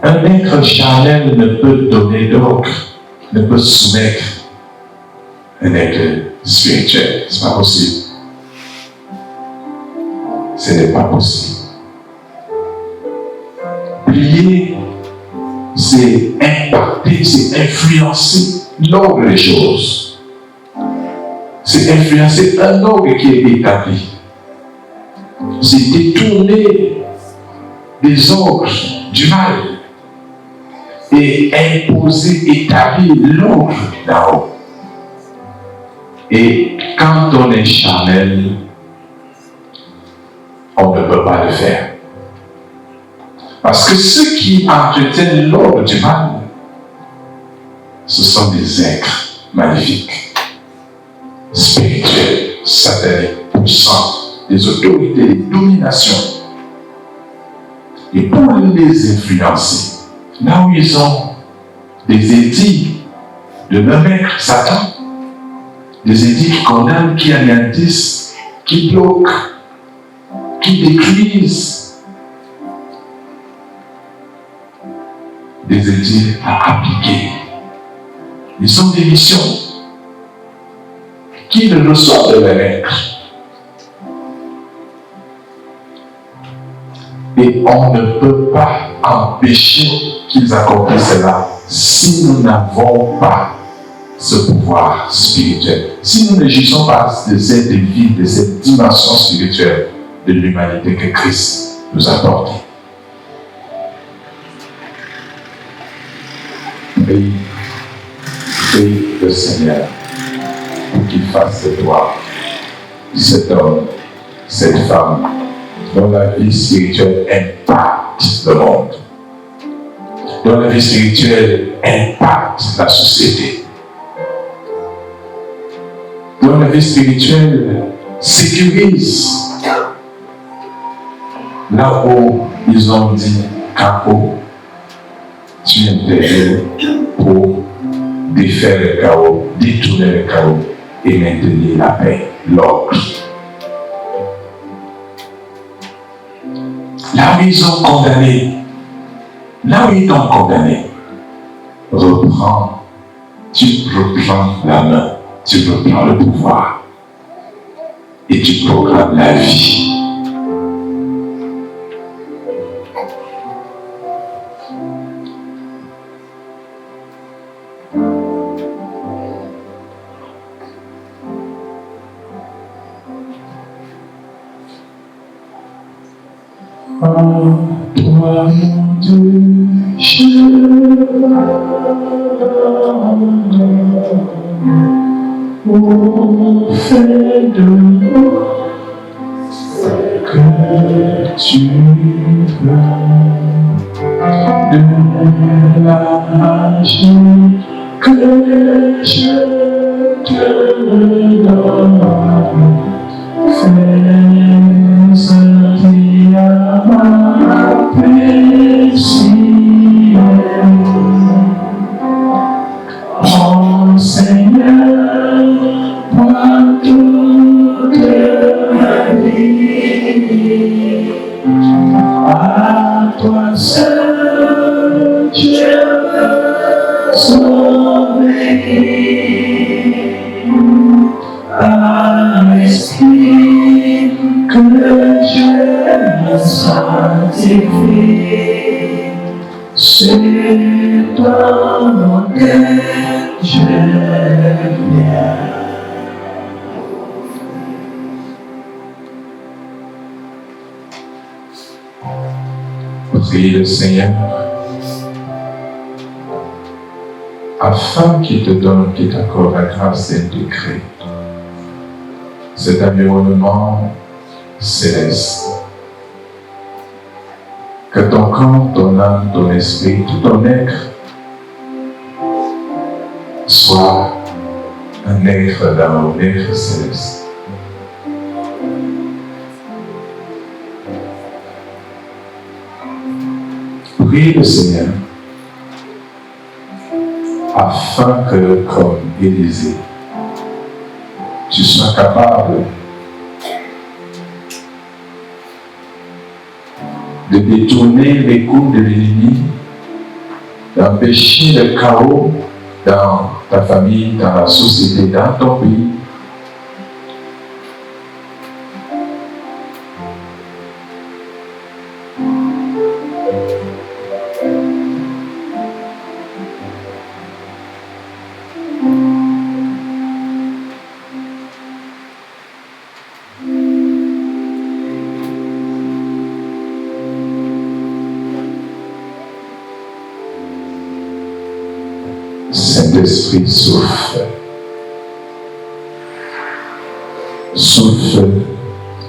Un être charnel ne peut donner d'ordre, ne peut soumettre un être spirituel. Ce n'est pas possible. Ce n'est pas possible. Prier, c'est impacter, c'est influencer l'ordre des choses. C'est influencer un ordre qui est établi. C'est détourner des ordres du mal et imposer, établir l'ordre d'en haut. Et quand on est charnel, on ne peut pas le faire. Parce que ceux qui entretiennent l'ordre du mal, ce sont des êtres maléfiques, spirituels, sataniques, puissants, des autorités, des dominations. Et pour les influencer, là où ils ont des édits de leur maître Satan, des édits qui condamnent, qui anéantissent, qui bloquent, qui détruisent, des édits à appliquer. Ils ont des missions qui ne reçoivent de leur maître. Et on ne peut pas empêcher qu'ils accomplissent cela si nous n'avons pas ce pouvoir spirituel. Si nous ne jouissons pas de cette vie, de cette dimension spirituelle de l'humanité que Christ nous apporte. Prie le Seigneur pour qu'il fasse de toi cet homme, cette femme dont la vie spirituelle impacte le monde, dont la vie spirituelle impacte la société, dont la vie spirituelle sécurise. Là où ils ont dit Kako, tu interviens pour défaire le chaos, détourner le chaos et maintenir la paix, l'ordre. Là où ils ont condamné, là où ils t'ont condamné, tu reprends la main, tu reprends le pouvoir et tu proclames la vie. Toi, mon Dieu, je au fait de moi que tu veux de la magie que je te donne. Fais à ma plaisir. Oh Seigneur, moi toute ma vie, à toi seul je veux sauver. À l'esprit que je me sanctifie, c'est ton nom que je viens. Prie le Seigneur afin qu'il te donne, qu'il t'accorde la grâce d'intégrer cet environnement céleste. Que ton corps, ton âme, ton esprit, tout ton être soit un être d'amour, un être céleste. Prie le Seigneur afin que, comme Élisée, tu sois capable de détourner les coups de l'ennemi, d'empêcher le chaos dans ta famille, dans la société, dans ton pays. Saint-Esprit, souffle. Souffle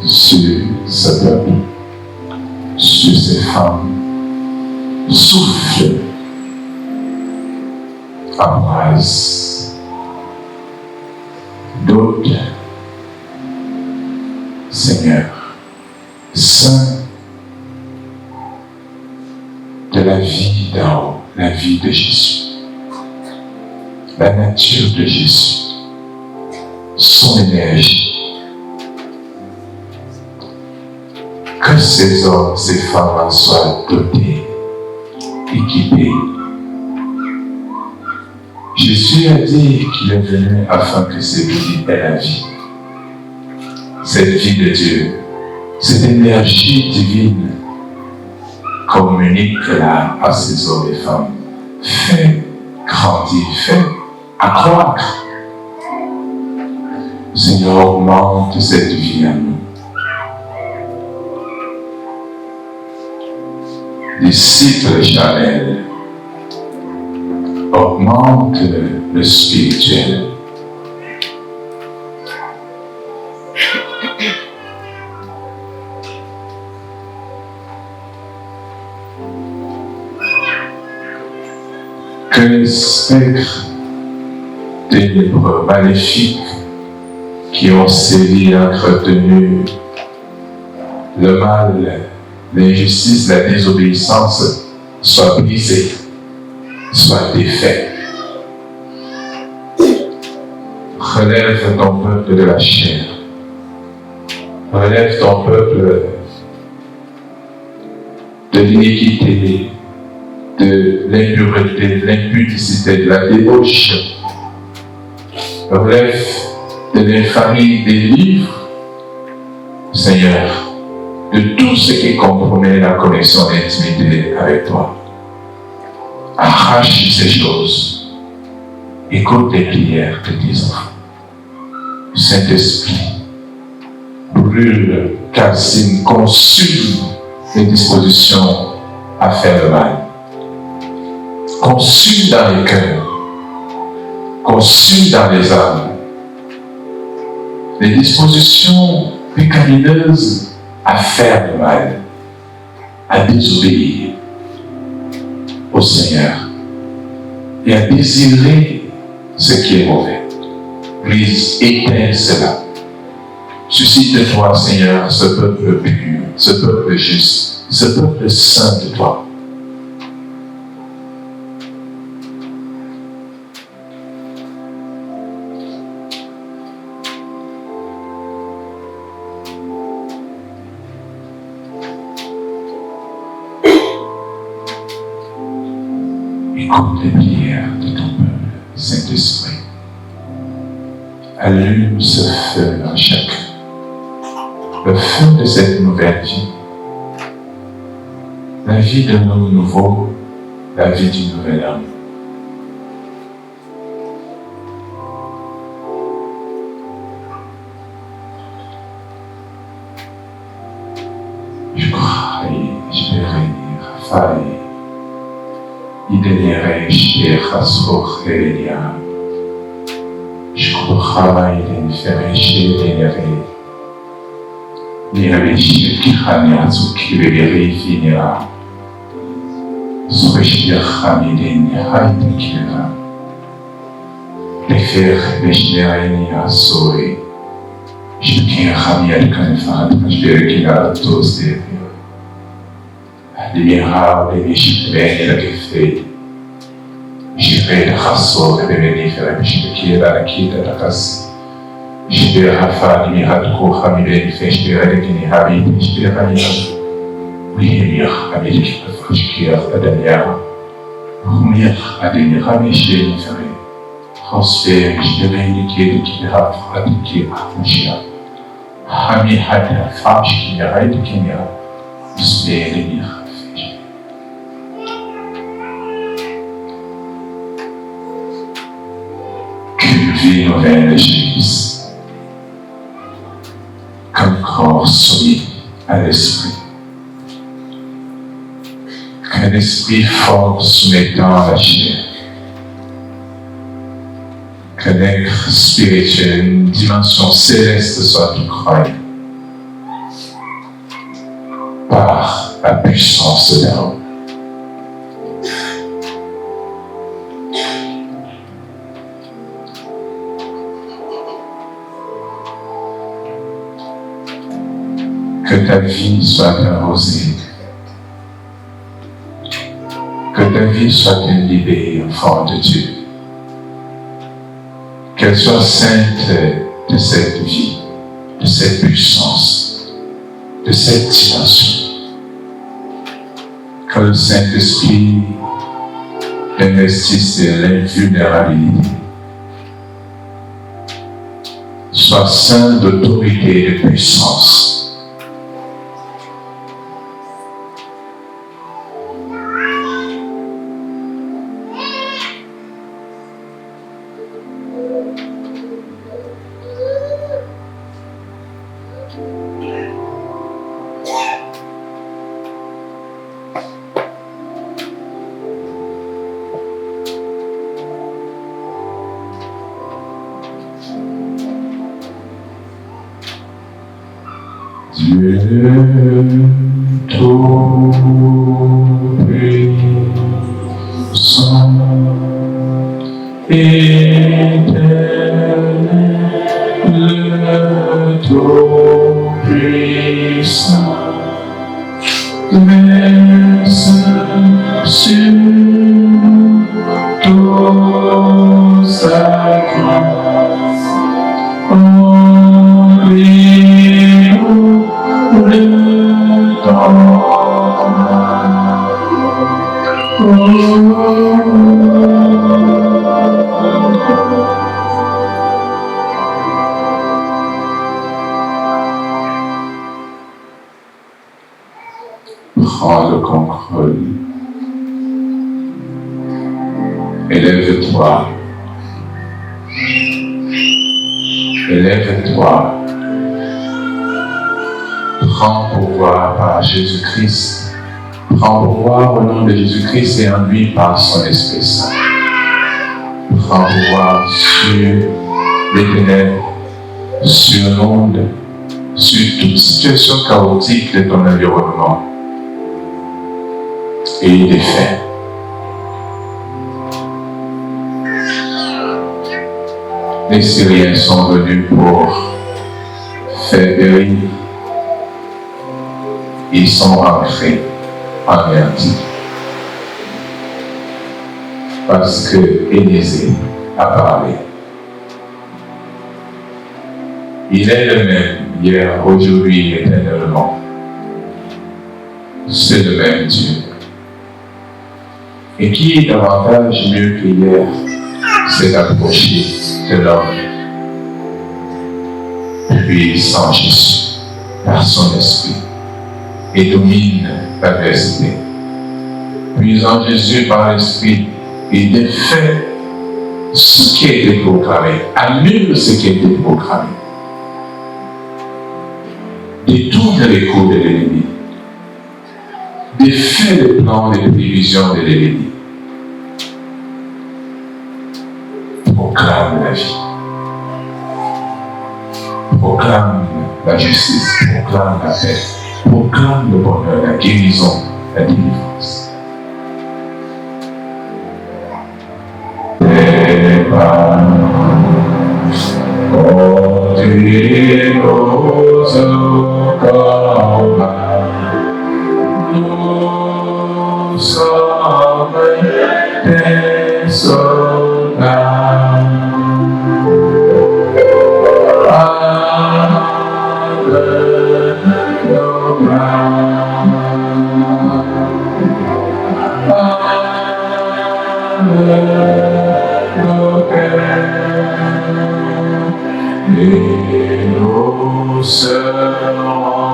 sur ce peuple, sur ces femmes. Souffle. Embrasse. D'autres, Seigneur, Saint de la vie d'en haut, la vie de Jésus. La nature de Jésus, son énergie, que ces hommes, ces femmes soient dotés, équipés. Jésus a dit qu'il est venu afin que cette vie ait la vie. Cette vie de Dieu, cette énergie divine communique-la à ces hommes et femmes. Fais grandir, fais accroître. Seigneur, augmente cette vie à nous. Disciple charnel, augmente le spirituel. Que les spectres ténébreux, maléfiques, qui ont sévi et entretenu le mal, l'injustice, la désobéissance soient brisés, soient défaits. Relève ton peuple de la chair. Relève ton peuple de l'iniquité, de l'impureté, de l'impudicité, de la débauche. Relève de l'infamie des livres, Seigneur, de tout ce qui compromet la connexion d'intimité avec toi. Arrache ces choses. Écoute les prières de tes enfants. Saint-Esprit, brûle, calcine, consume les dispositions à faire le mal. Consume dans les cœurs, consume dans les âmes les dispositions pécamineuses à faire le mal, à désobéir au Seigneur et à désirer ce qui est mauvais. Brise, éteins cela. Suscite de toi, Seigneur, ce peuple pur, ce peuple juste, ce peuple saint de toi. Écoute les prières de ton peuple, Saint-Esprit. Allume ce feu en chacun, le feu de cette nouvelle vie, la vie d'un homme nouveau, la vie du nouvel homme. Je crois, je vais réunir, faille. Idenere shechasroch elenia. Shkouchama idenifere shedenere. Nire shekihania tsukibere finira. Sweshirhamiden haitekira. Lefer beshnerenia soe. Shekihania kanefat kashberekina tosde. Libera le mishibeni la kefe. Jibere raso de benefere mishibeki la kita la kasi. Jibere hafa ni hatko hamile feshbere de ni habit jibere ni. Wihir hamile fashkia adania. Humir adini hamishe ni fere. Hospe jibere ni kiri ki hafa adiki afshia. Hami hada fashki ya haidi kinya. Spere ni. Vie nouvelle de Jésus, comme corps soumis à l'esprit, qu'un esprit fort soumettant à la chair, qu'un être spirituel, une dimension céleste soit tout croyant par la puissance d'un homme. Que ta vie soit arrosée, que ta vie soit libérée, enfant de Dieu, qu'elle soit sainte de cette vie, de cette puissance, de cette dimension, que le Saint-Esprit investisse l'invulnérabilité, soit saint d'autorité et de puissance. Dieu tout-puissant, éternel, Tout-Puissant, laisse sur toute sa grâce, remplis-nous de ton Prends le contrôle. Élève-toi. Élève-toi. Prends pouvoir par Jésus-Christ. Prends pouvoir au nom de Jésus-Christ et en lui par son Esprit Saint. Prends pouvoir sur les ténèbres, sur l'onde, sur toute situation chaotique de ton environnement. Et il est fait. Les Syriens sont venus pour faire périr. Ils sont rentrés anéantis. Parce que Élisée a parlé. Il est le même hier, aujourd'hui, éternellement. C'est le même Dieu. Et qui est davantage mieux que hier, c'est d'approcher de l'homme. Puissant Jésus, par son esprit, et domine l'adversité. Puissant Jésus, par l'esprit, il défait ce qui a été proclamé, annule ce qui a été proclamé. Détourne les coups de l'ennemi. Défait les plans et les prévisions de l'ennemi. Proclame la vie. Proclame la justice. Proclame la paix. Proclame le bonheur, la guérison, la délivrance. Nous sommes des soldats avec nos bras, avec nos cœurs, et nous serons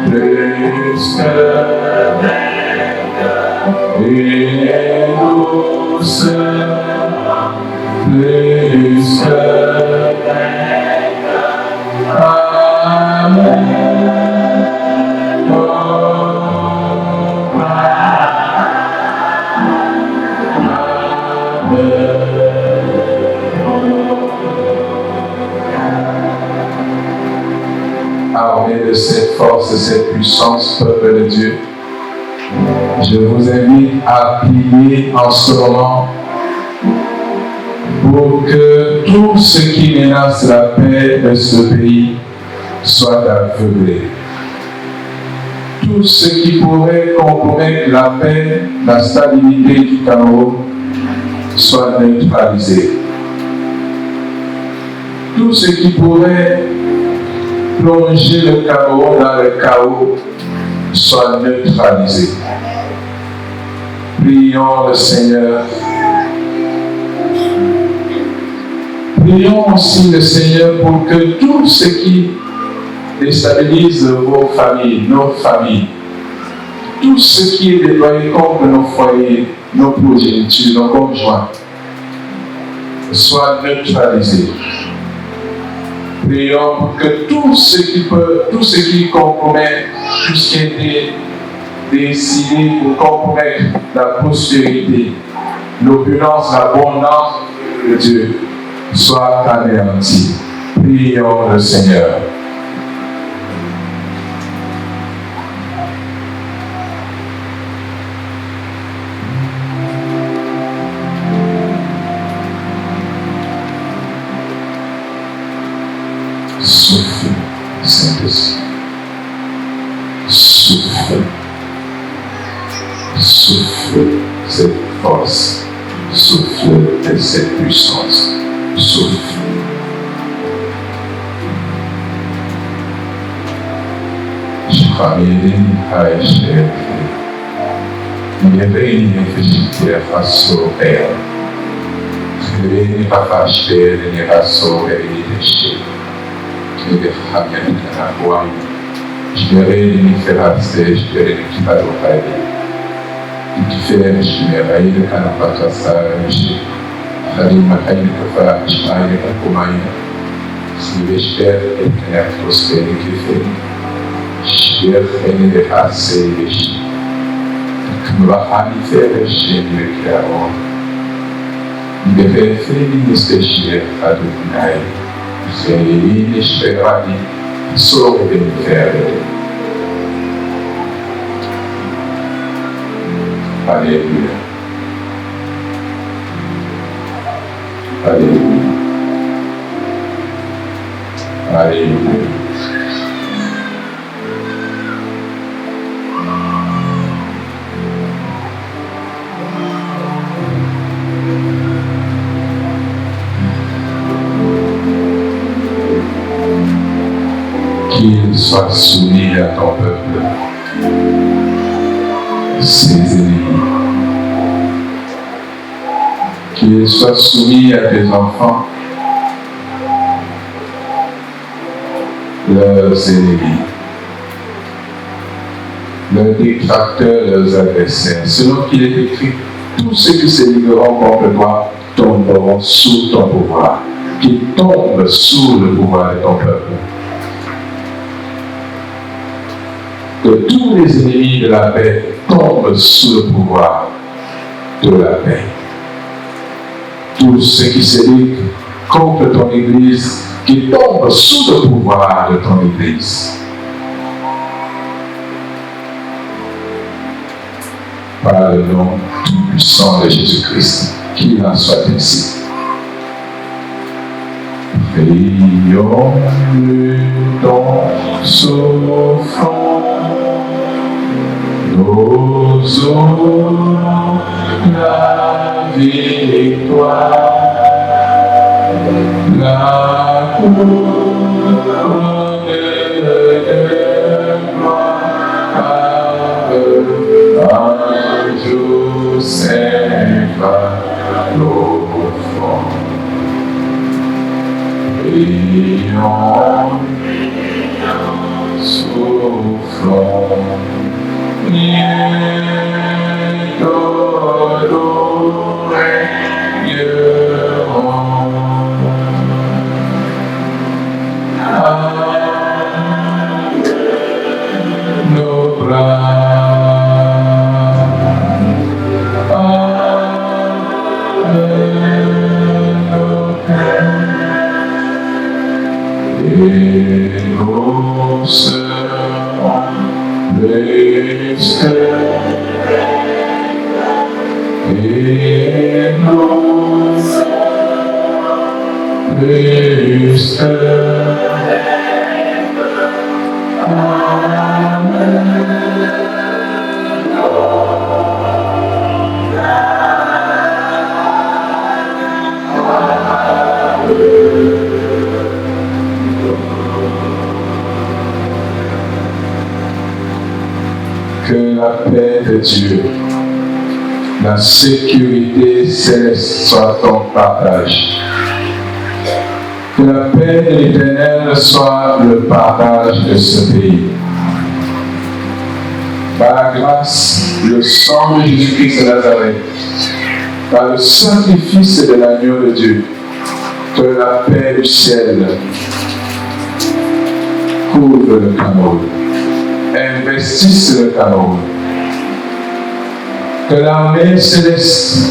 plus que et nous serons plus que Amen. Armé de cette force et cette puissance, peuple de Dieu, je vous invite à prier en ce moment pour que tout ce qui menace la paix de ce pays soit aveuglé. Tout ce qui pourrait compromettre la paix, la stabilité du Cameroun soit neutralisé. Tout ce qui pourrait plonger le Cameroun dans le chaos soit neutralisé. Prions le Seigneur. Prions aussi le Seigneur pour que tout ce qui déstabilise vos familles, nos familles, tout ce qui est déployé contre nos foyers, nos progénitures, nos conjoints, soit neutralisé. Prions pour que tout ce qui compromet, tout ce qui a été décidé pour compromettre la prospérité, l'opulence, l'abondance de Dieu, soit anéanti. Prions le Seigneur. Saint-Esprit. Souffle. Souffle cette force. Souffle cette puissance. Souffle. Família Raiche, minha bem fechita faço ela, bem para fazer minha faço ela me deixe, que me família na rua, espere me ferrasse, espere me quitar o pai, que fez me vai de cana para passar, ali uma caída que faz Espanha com Maia, se me espera que é prospere que fez. Espere passeis, que me vai fazer cheio que é o de preferir deixar a dominar, sem esperar sobre o inferno. Aleluia. Aleluia. Aleluia. Qu'il soit soumis à ton peuple, ses ennemis. Qu'il soit soumis à tes enfants, leurs ennemis, leurs détracteurs, leurs adversaires. Selon qu'il est écrit, tous ceux qui se ligueront contre toi tomberont sous ton pouvoir. Qu'ils tombent sous le pouvoir de ton peuple. Que tous les ennemis de la paix tombent sous le pouvoir de la paix. Tous ceux qui se liguent contre ton Église, qui tombent sous le pouvoir de ton Église. Par le nom tout-puissant de Jésus-Christ, qu'il en soit ainsi. Prions-le dans souffrant, nous aurons la victoire, la couronne de gloire, un jour s'élèvera l'offrande. Prions, souffrons, nos bras. Nous serons blessés et nous serons blessés. Que la paix de Dieu, la sécurité céleste soit ton partage. Que la paix de l'Éternel soit le partage de ce pays. Par la grâce, le sang de Jésus-Christ de Nazareth, par le sacrifice de l'agneau de Dieu, que la paix du ciel couvre le Cameroun. Investisse le Cameroun. Que l'armée céleste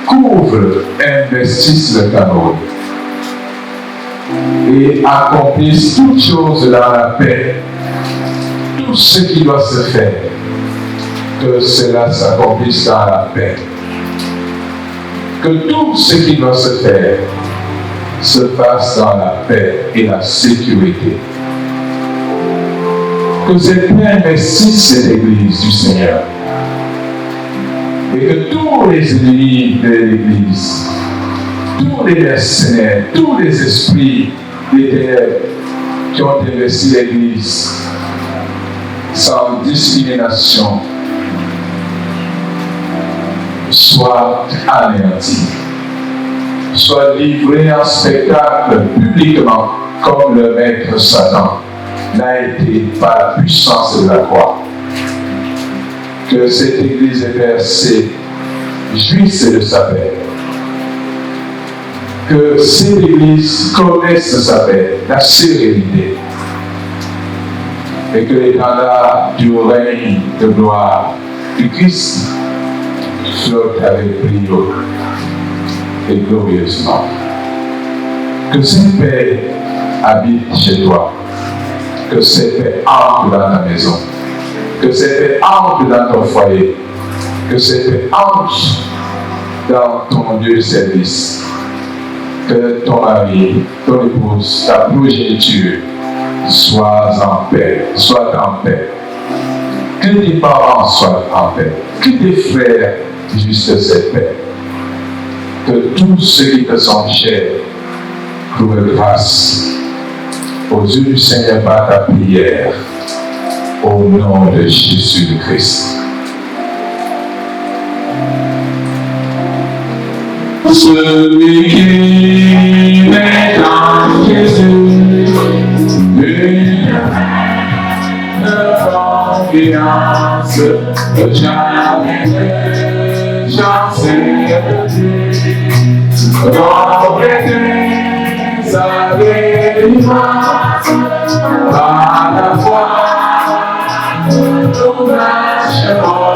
couvre, investisse le Cameroun. Et accomplisse toutes choses dans la paix. Tout ce qui doit se faire, que cela s'accomplisse dans la paix. Que tout ce qui doit se faire se fasse dans la paix et la sécurité. que cette Père investisse cette Église du Seigneur. Et que tous les ennemis de l'Église, tous les mercenaires, tous les esprits des ténèbres qui ont investi l'Église sans discrimination soient anéantis, soient livrés en spectacle publiquement comme le maître Satan n'a été par la puissance de la croix. Que cette Église percée jouisse de sa paix. Que cette Église connaisse sa paix, la sérénité. Et que l'étendard du règne de gloire du Christ flotte avec brio et glorieusement. Que cette paix habite chez toi. Que cette paix entre dans ta maison. Que cette paix entre dans ton foyer. Que cette paix entre dans ton lieu de service. Que ton mari, ton épouse, ta progéniture soient en paix, soient en paix. Que tes parents soient en paix. Que tes frères jouissent cette paix. Que tous ceux qui te sont chers trouvent grâce aux yeux du Seigneur par ta prière. Au nom de Jésus le Christ. Celui qui est en Jésus, une confiance que jamais ne chancelle compléter sa délivrance par la foi. Nous marcherons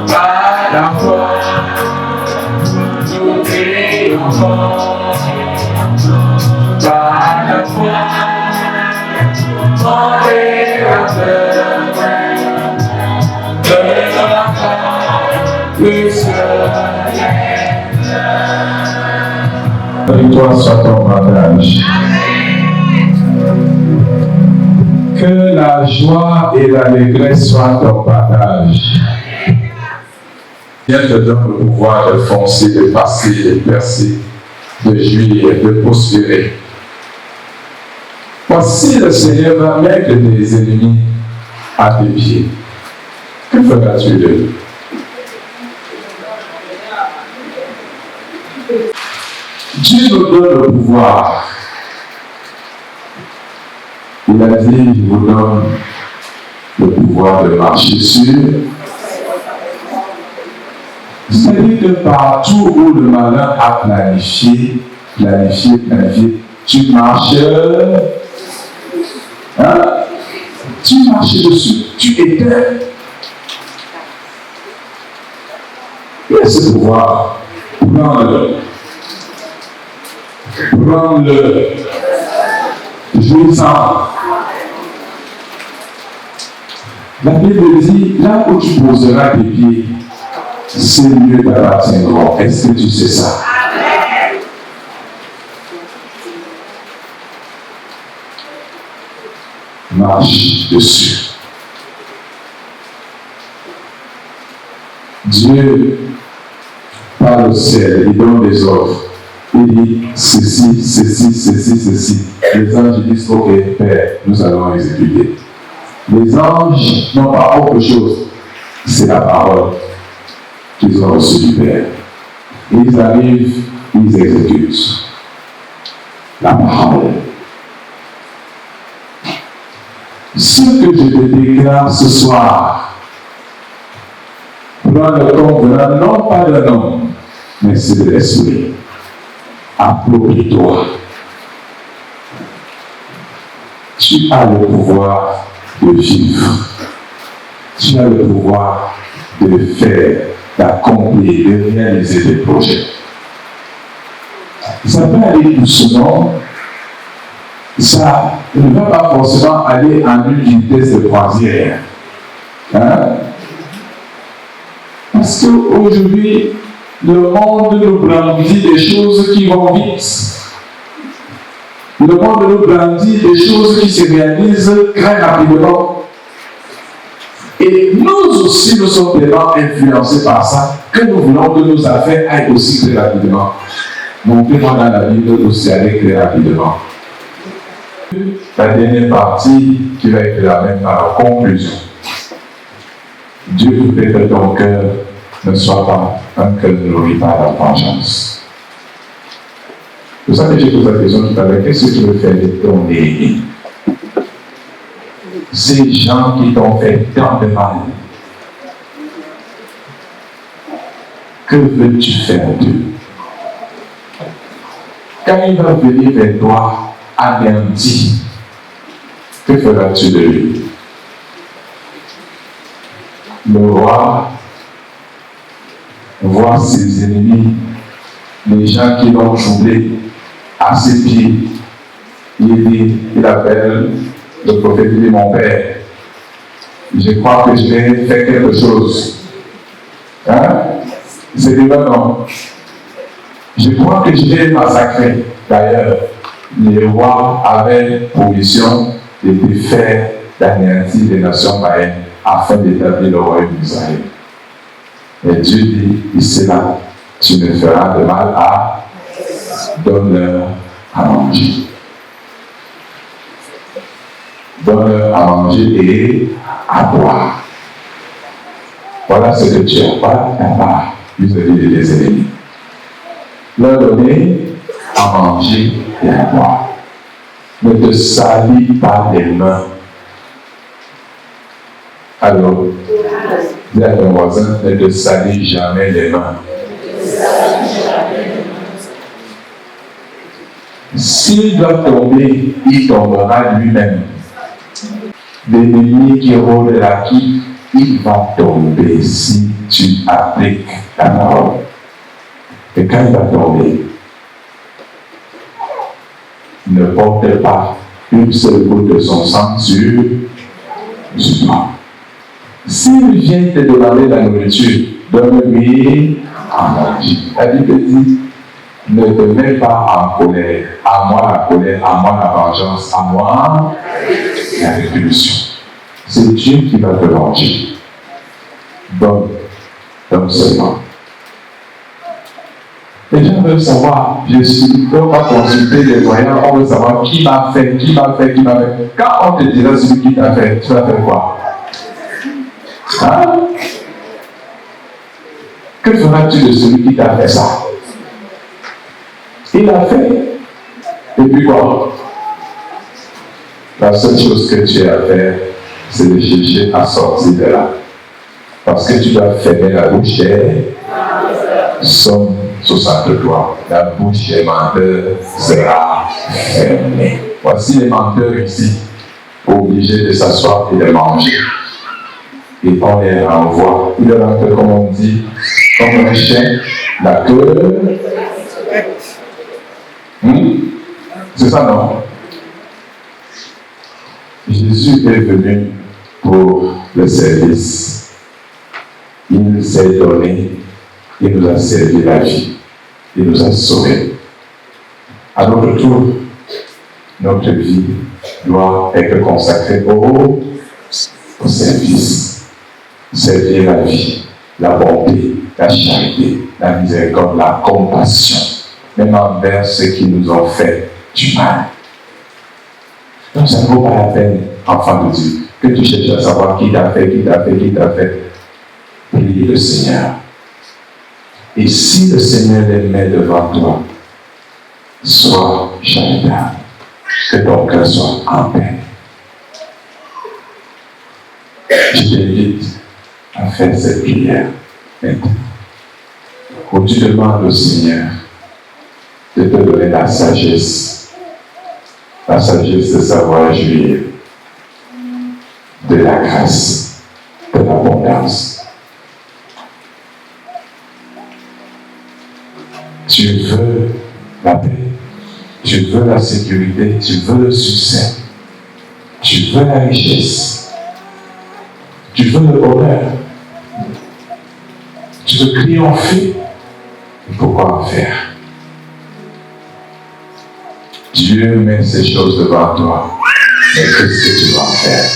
par la foi. Nous triomphons par la foi. Mon Créateur de la foi plus que la victoire soit ton partage. Que la joie et l'allégresse soient ton partage. Dieu te donne le pouvoir de foncer, de passer, de percer, de jouir, de prospérer. Voici le Seigneur va mettre des ennemis à tes pieds. Que feras-tu d'eux? Dieu nous donne le pouvoir. Il a dit, je vous donne le pouvoir de marcher sur. C'est-à-dire que partout où le malin a planifié, tu marches, tu marches dessus, tu éteins. Il y a ce pouvoir, prends-le, jouis-en. La Bible dit, là où tu poseras tes pieds, ces lieux t'appartiendront. Est-ce que tu sais ça? Marche dessus. Dieu parle au ciel, il donne des ordres. Il dit ceci, ceci, ceci, ceci. Les anges disent ok, Père, nous allons exécuter. Les anges n'ont pas autre chose, c'est la parole qu'ils ont reçue du Père. Ils arrivent, ils exécutent la parole. Ce que je te déclare ce soir, prends le compte non pas d'un homme, mais c'est de l'esprit. Approprie-toi. Tu as le pouvoir de vivre. Tu as le pouvoir de faire, d'accomplir, de réaliser des projets. Ça peut aller doucement. Ça ne va pas forcément aller en une vitesse de croisière. Parce qu'aujourd'hui, le monde nous brandit des choses qui vont vite. Le monde nous brandit des choses qui se réalisent très rapidement. Et nous aussi, nous sommes tellement influencés par ça que nous voulons que nos affaires aillent aussi très rapidement. Montrez-moi dans la Bible aussi aller très rapidement. La dernière partie qui va être la même par la conclusion. Dieu voudrait que ton cœur ne soit pas un cœur nourri par la vengeance. C'est pour ça que j'ai posé la question tout à l'heure. Qu'est-ce que tu veux faire de ton aîné? Ces gens qui t'ont fait tant de mal, que veux-tu faire d'eux? Quand il va venir vers toi anéanti, que feras-tu de lui? Le roi voit ses ennemis, les gens qui l'ont troublé à ses pieds. Il appelle le prophète, il dit: mon père, je crois que je vais faire quelque chose. Hein? C'est dit: non. Je crois que je vais massacrer. D'ailleurs, les rois avaient pour mission de défaire, d'anéantir les nations païennes afin d'établir le royaume d'Israël. Et Dieu dit: ici là, tu ne feras de mal à, donne-leur à manger. Donne-leur à manger et à boire. Voilà ce que tu as pas ta part vis-à-vis de tes ennemis. Leur donner à manger et à boire. Ne te salis pas les mains. Alors, dis à ton voisin: ne te salis jamais les mains. S'il doit tomber, il tombera lui-même. L'ennemi qui rôde là, il va tomber si tu appliques la parole. Et quand il va tomber, ne porte pas une seule goutte de son sang sur toi. S'il vient te demander la nourriture, donne-lui à manger. La Bible dit: ne te mets pas en colère. À moi la colère, à moi la vengeance, à moi la rétribution. C'est Dieu qui va te venger. Donne seulement. Les gens veulent savoir, je ne peux pas consulter les voyants, on veut savoir qui m'a fait. Quand on te dira celui qui t'a fait, tu vas faire quoi? Hein? Que feras-tu de celui qui t'a fait ça? Il l'a fait. Et puis quoi? La seule chose que tu as à faire, c'est de chercher à sortir de là. Parce que tu dois fermer la bouche des Somme 63. La bouche des menteurs sera fermée. Voici les menteurs ici, obligés de s'asseoir et de manger. Et on les renvoie. Il leur rentre, comme on dit, comme un chien, la queue. C'est ça, non? Jésus est venu pour le service. Il s'est donné, il nous a servi la vie, il nous a sauvés. À notre tour, notre vie doit être consacrée au service. Servir la vie, la bonté, la charité, la miséricorde, la compassion, même envers ceux qui nous ont fait du mal. Donc ça ne vaut pas la peine, enfant de Dieu, que tu cherches à savoir qui t'a fait. Prie le Seigneur. Et si le Seigneur les met devant toi, sois charitable, que ton cœur soit en paix. Je t'invite à faire cette prière maintenant. Où tu demandes au Seigneur de te donner la sagesse de savoir jouir de la grâce, de l'abondance. Tu veux la paix, tu veux la sécurité, tu veux le succès, tu veux la richesse, tu veux le bonheur, tu veux triompher. Pourquoi en faire? Dieu Dieu met ces choses devant toi. Mais qu'est-ce que tu vas faire?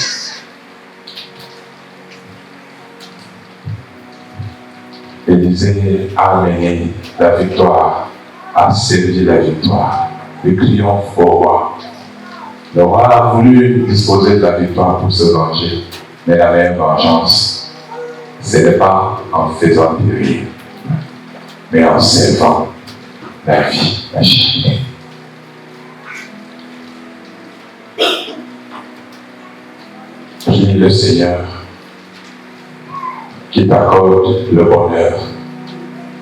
Élisée a amené la victoire, a servi la victoire. Le triomphe au roi. Le roi a voulu disposer de la victoire pour se venger, mais la meilleure vengeance, ce n'est pas en faisant périr, mais en servant la vie, la chair. Prie le Seigneur qui t'accorde le bonheur,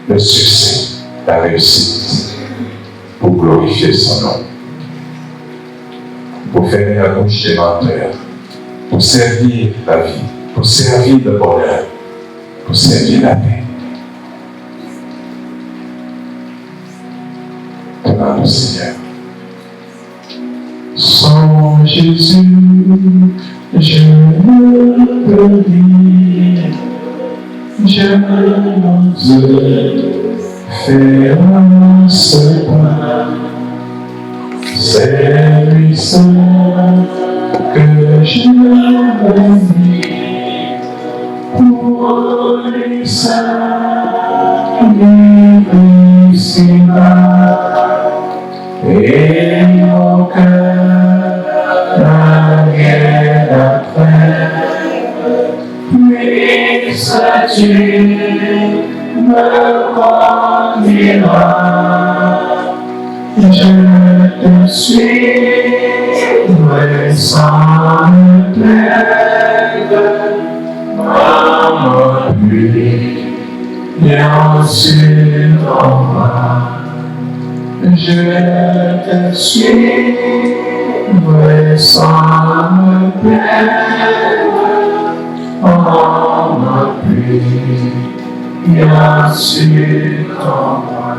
le succès, la réussite pour glorifier son nom, pour faire la bouche des menteurs, pour servir la vie, pour servir le bonheur, pour servir la paix. Demande au Seigneur. Sans Jésus, je ne vis, je n'ose faire ce pas. C'est lui seul que je vis, pour lui seul il réussira, et mon cœur n'a rien à faire, puisque tu me conduiras. Je te suivrai sans me plaindre, en pluie, bien sûr en moi. Je te suivrai sans me plaindre, en pluie, bien sûr en moi.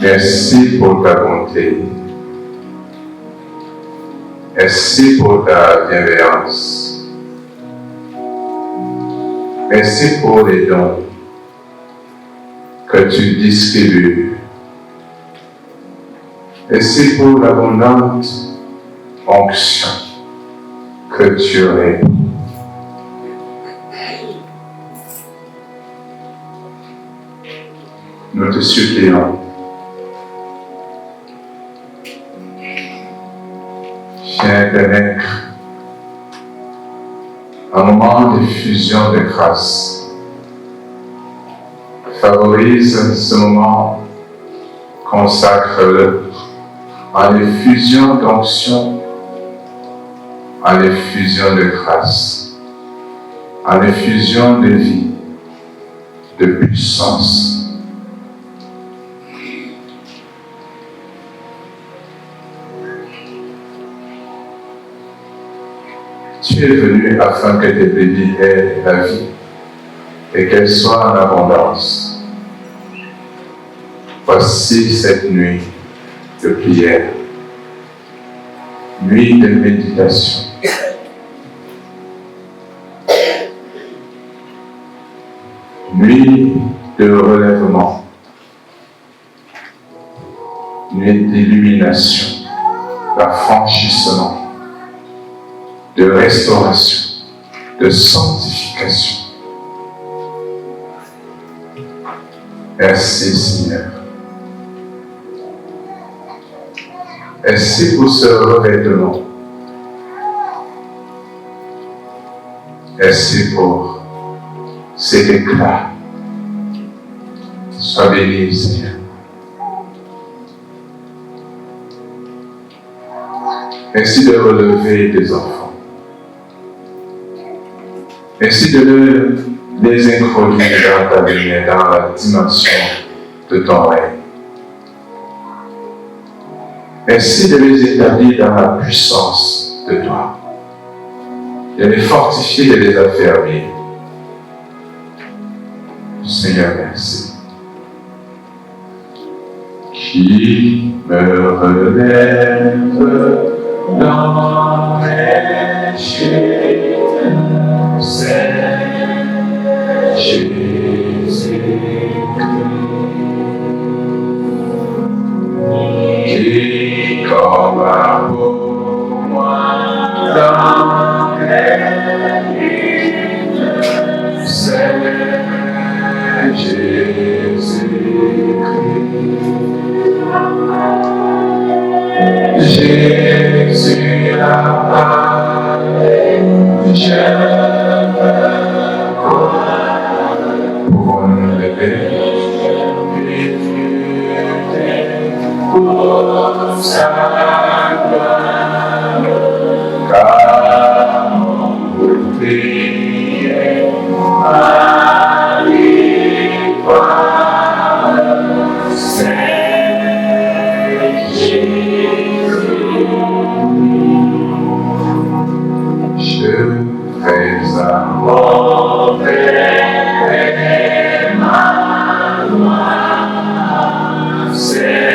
Merci pour ta bonté. Merci pour ta bienveillance. Merci pour les dons que tu distribues. Merci pour l'abondante onction que tu répands. Nous te supplions. Viens connaître un moment de fusion de grâce. Favorise ce moment, consacre-le à l'effusion d'onction, à l'effusion de grâce, à l'effusion de vie, de puissance. Tu es venu afin que tes bébés aient la vie et qu'elle soit en abondance. Voici cette nuit de prière, nuit de méditation. Nuit de relèvement, nuit d'illumination, d'affranchissement, de restauration, de sanctification. Merci Seigneur. Merci pour ce revêtement. Merci pour cet éclat. Sois béni Seigneur. Merci de relever tes enfants. Merci de les introduire dans ta lumière, dans la dimension de ton règne. Merci de les établir dans la puissance de toi, de les fortifier, de les affermir. Seigneur, merci. Qui me relève dans les chutes, c'est Jésus. Agis comme un pour moi dans les vies, c'est Jésus-Christ. Jésus a parlé, je veux croire pour nous lever. Pour sa gloire, car pour prier à l'histoire, c'est Jésus. Je vais apporter ma gloire, c'est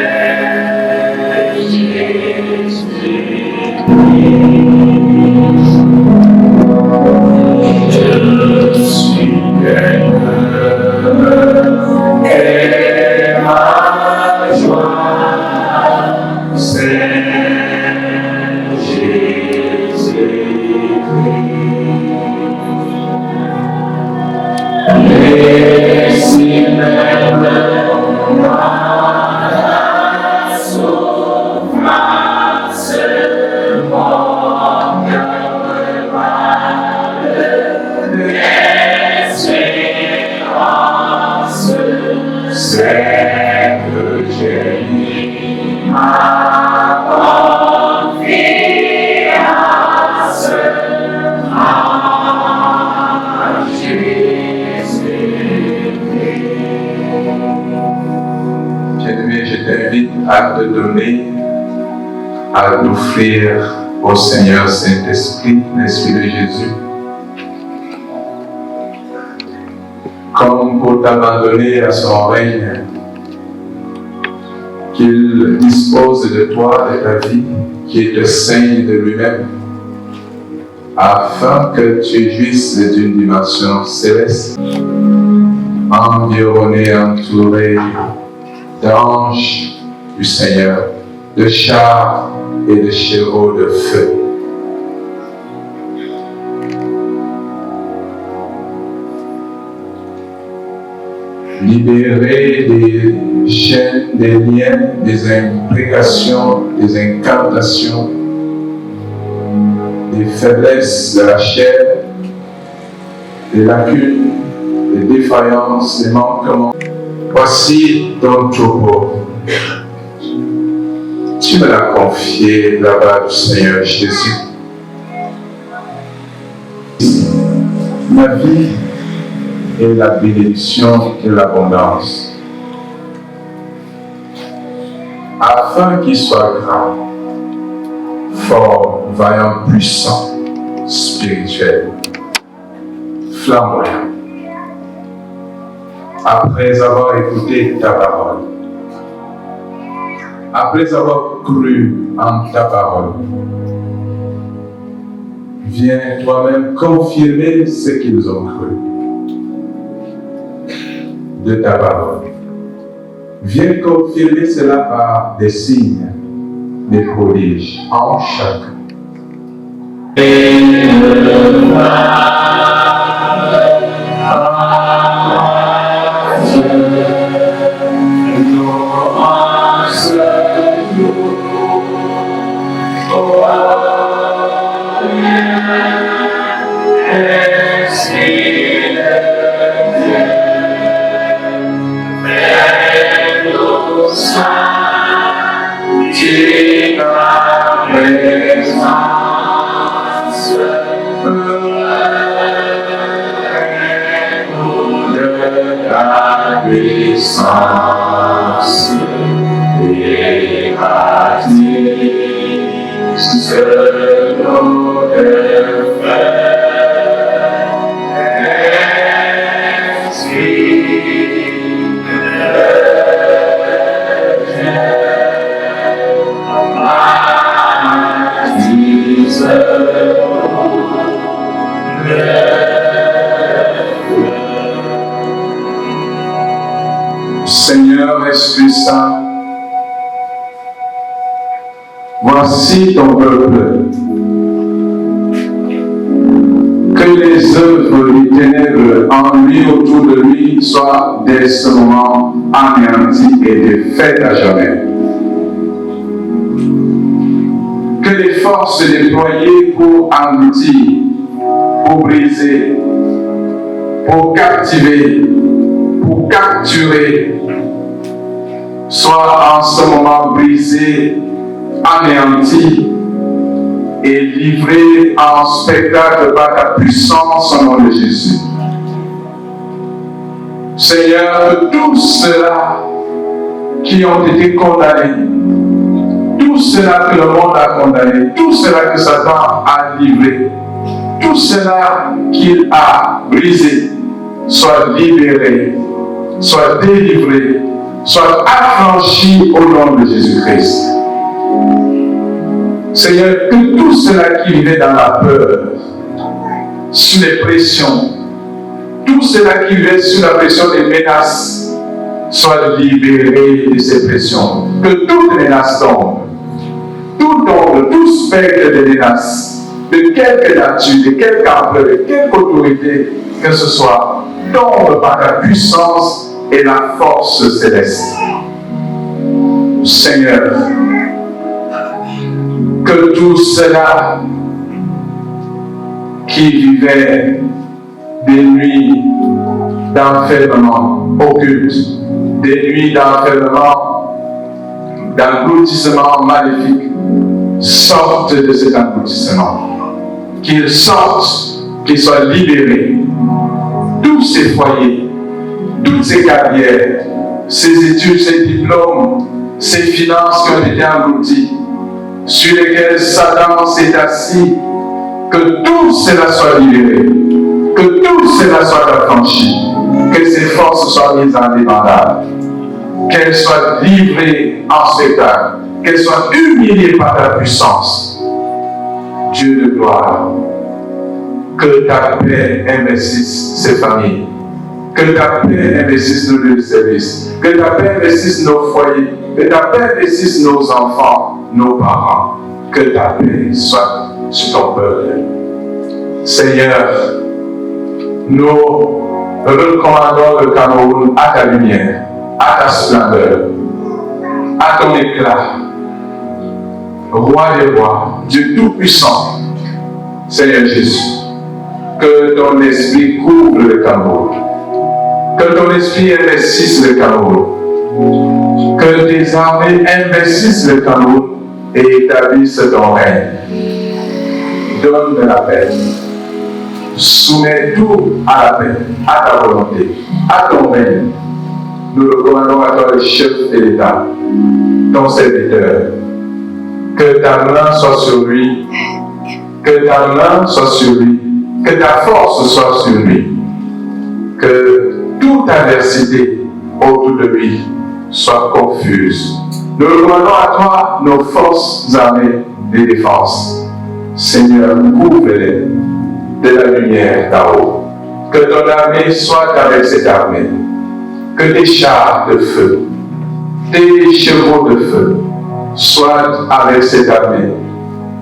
à te donner, à t'offrir au Seigneur Saint-Esprit, l'Esprit de Jésus, comme pour t'abandonner à son règne, qu'il dispose de toi, de ta vie, qu'il te saigne de lui-même, afin que tu jouisses d'une dimension céleste, environné, entouré d'anges du Seigneur, de chars et de chevaux de feu. Libéré des chaînes, des liens, des imprécations, des incantations, des faiblesses de la chair, des lacunes, des défaillances, des manquements. Voici ton troupeau. Tu me l'as confié là-bas du Seigneur Jésus. Ma vie est la bénédiction et l'abondance, afin qu'il soit grand, fort, vaillant, puissant, spirituel, flamboyant. Après avoir écouté ta parole, après avoir cru en ta parole, viens toi-même confirmer ce qu'ils ont cru de ta parole. Viens confirmer cela par des signes, des prodiges en chacun. Puissance et pratique ce nous Seigneur Esprit Saint, voici ton peuple. Que les œuvres du ténèbre en lui, autour de lui, soient dès ce moment anéanties et défaites à jamais. Que les forces déployées pour engloutir, pour briser, pour captiver, pour capturer, soient en ce moment brisées, anéanties et livrées en spectacle par ta puissance au nom de Jésus. Seigneur, que tous ceux-là qui ont été condamnés, tout cela que le monde a condamné, tout cela que Satan a livré, tout cela qu'il a brisé, soit libéré, soit délivré, soit affranchi au nom de Jésus-Christ. Seigneur, que tout cela qui vivait dans la peur, sous les pressions, tout cela qui vivait sous la pression des menaces, soit libéré de ces pressions. Que toute menace tombe. Tout ombre, tout spectre de menace, de quelque nature, de quelque ampleur, de quelque autorité que ce soit, tombe par la puissance et la force céleste. Seigneur, que tout cela qui vivait des nuits d'enfermement occulte, des nuits d'enfermement, d'engloutissement maléfique, sortent de cet engloutissement. Qu'ils sortent, qu'ils soient libérés. Tous ces foyers, toutes ces carrières, ces études, ces diplômes, ces finances qui ont été englouties, sur lesquelles Satan s'est assis, que tout cela soit libéré, que tout cela soit affranchi, que ces forces soient mises en débandade, qu'elles soient livrées en spectacle, qu'elles soient humiliées par ta puissance. Dieu de gloire, que ta paix investisse ces familles, que ta paix investisse nos lieux de service, que ta paix investisse nos foyers, que ta paix investisse nos enfants, nos parents, que ta paix soit sur ton peuple. Seigneur, nous recommandons le Cameroun à ta lumière, à ta splendeur, à ton éclat. Roi des rois, Dieu Tout-Puissant, Seigneur Jésus, que ton esprit couvre le Cameroun, que ton esprit investisse le Cameroun, que tes armées investissent le Cameroun et établissent ton règne. Donne la paix. Soumets tout à la paix, à ta volonté, à ton règne. Nous le commandons à toi, le chef de l'État, ton serviteur. Que ta main soit sur lui, que ta main soit sur lui, que ta force soit sur lui, que toute adversité autour de lui soit confuse. Nous recommandons à toi nos forces armées de défense. Seigneur, couvre-les de la lumière d'en-haut. Que ton armée soit avec cette armée. Que tes chars de feu, tes chevaux de feu soient avec cette armée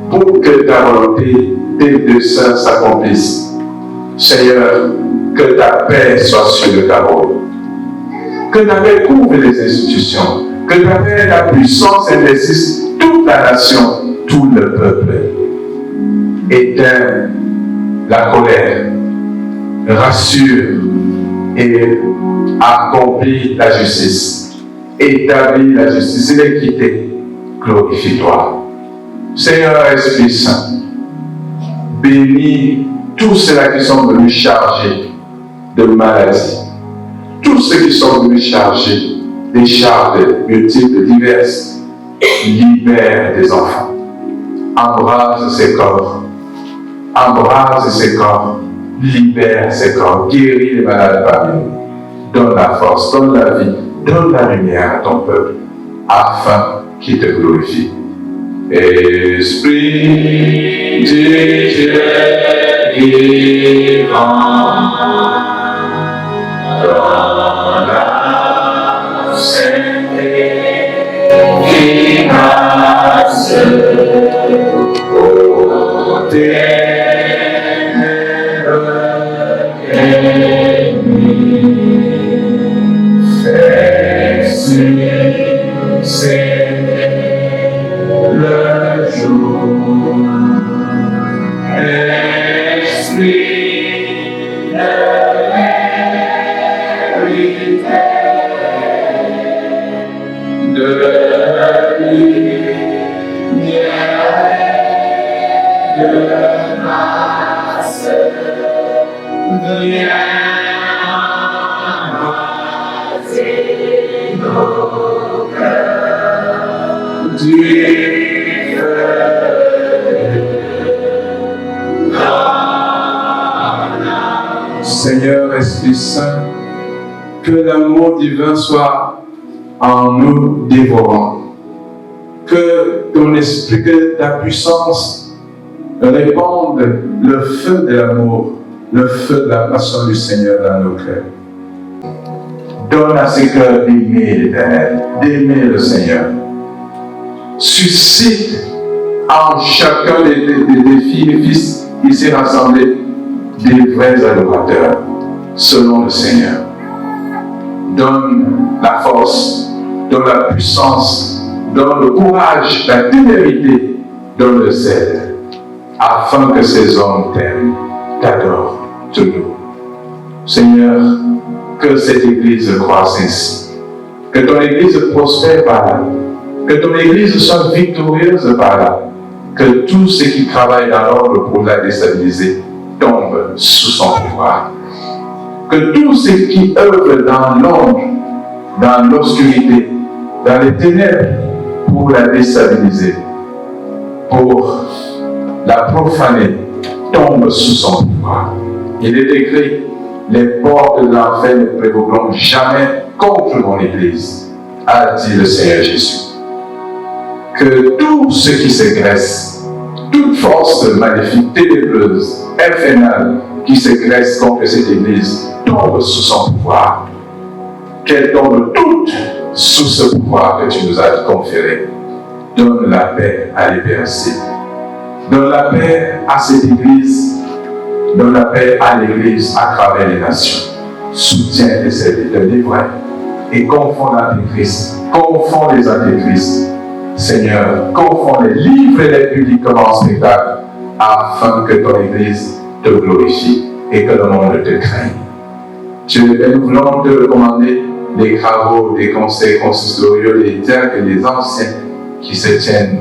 pour que ta volonté, tes desseins s'accomplissent. Seigneur, que ta paix soit sur le Cameroun. Que ta paix couvre les institutions. Que ta paix et ta puissance investissent toute la nation, tout le peuple. Éteins la colère, rassure et accomplis la justice. Établis la justice et l'équité. Glorifie-toi. Seigneur Esprit Saint, bénis tous ceux-là qui sont venus chargés de maladies, tous ceux qui sont venus chargés des charges multiples, diverses. Libère des enfants. Embrase ces corps. Embrase ces corps. Libère ces corps. Guéris les malades parmi nous. Donne la force, donne la vie, donne la lumière à ton peuple, afin qu'il te glorifie. Esprit de Dieu vivant, dans la sainteté qui n'a Seigneur Esprit Saint, que l'amour divin soit en nous dévorant. Que ton esprit, que ta puissance répande le feu de l'amour, le feu de la passion du Seigneur dans nos cœurs. Donne à ces cœurs d'aimer l'Éternel, d'aimer le Seigneur. Suscite en chacun des filles et fils ici rassemblés des vrais adorateurs selon le Seigneur. Donne la force, donne la puissance, donne le courage, la témérité, donne le zèle, afin que ces hommes t'aiment, t'adorent, te louent. Seigneur, que cette Église croisse ainsi, que ton Église prospère par là, que ton Église soit victorieuse par là, que tous ceux qui travaillent dans l'ordre pour la déstabiliser tombent sous son pouvoir. Que tous ceux qui œuvrent dans l'ombre, dans l'obscurité, dans les ténèbres, pour la déstabiliser, pour la profaner, tombent sous son pouvoir. Il est écrit, les portes de l'enfer ne prévaudront jamais contre mon Église, a dit le Seigneur Jésus. Que tout ce qui s'égresse, toute force maléfique, ténébreuse, infernale, qui s'égresse contre cette Église, tombe sous son pouvoir. Qu'elle tombe toute sous ce pouvoir que tu nous as conféré. Donne la paix à l'EPRC. Donne la paix à cette Église. Donne la paix à l'Église à travers les nations. Soutiens les serviteurs des vrais et confonds l'Antéchrist. Confonds les antéchrists. Seigneur, confonds les livres et les publiquement en spectacle afin que ton Église te glorifie et que le monde te craigne. Nous voulons te recommander les travaux des conseils consistoriaux, les diacres et les anciens qui se tiennent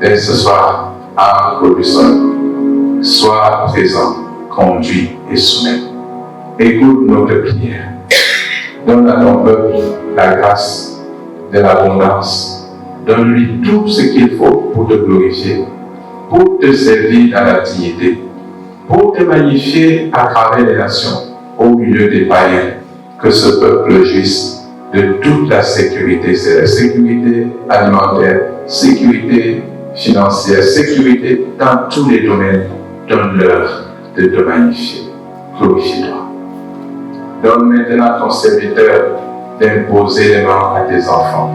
dès ce soir à Robinson. Sois présent, conduit et soumets. Écoute notre prière. Donne à ton peuple la grâce de l'abondance. Donne-lui tout ce qu'il faut pour te glorifier, pour te servir dans la dignité, pour te magnifier à travers les nations, au milieu des païens, que ce peuple jouisse de toute la sécurité. C'est la sécurité alimentaire, sécurité financière, sécurité dans tous les domaines. Donne-leur de te magnifier. Glorifie-toi. Donne maintenant à ton serviteur d'imposer les mains à tes enfants.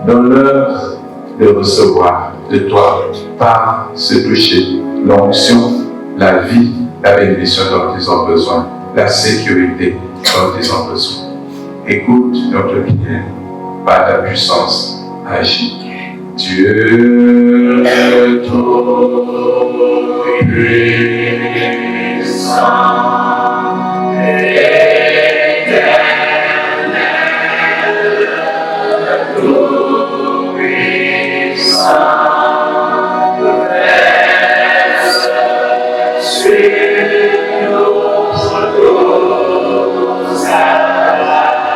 Donne-leur de recevoir de toi par ce toucher, l'onction, la vie, la bénédiction dont ils ont besoin, la sécurité dont ils ont besoin. Écoute notre prière, par ta puissance, agis. Dieu tout-puissant, éternel, tout-puissant, reste sur nos avances.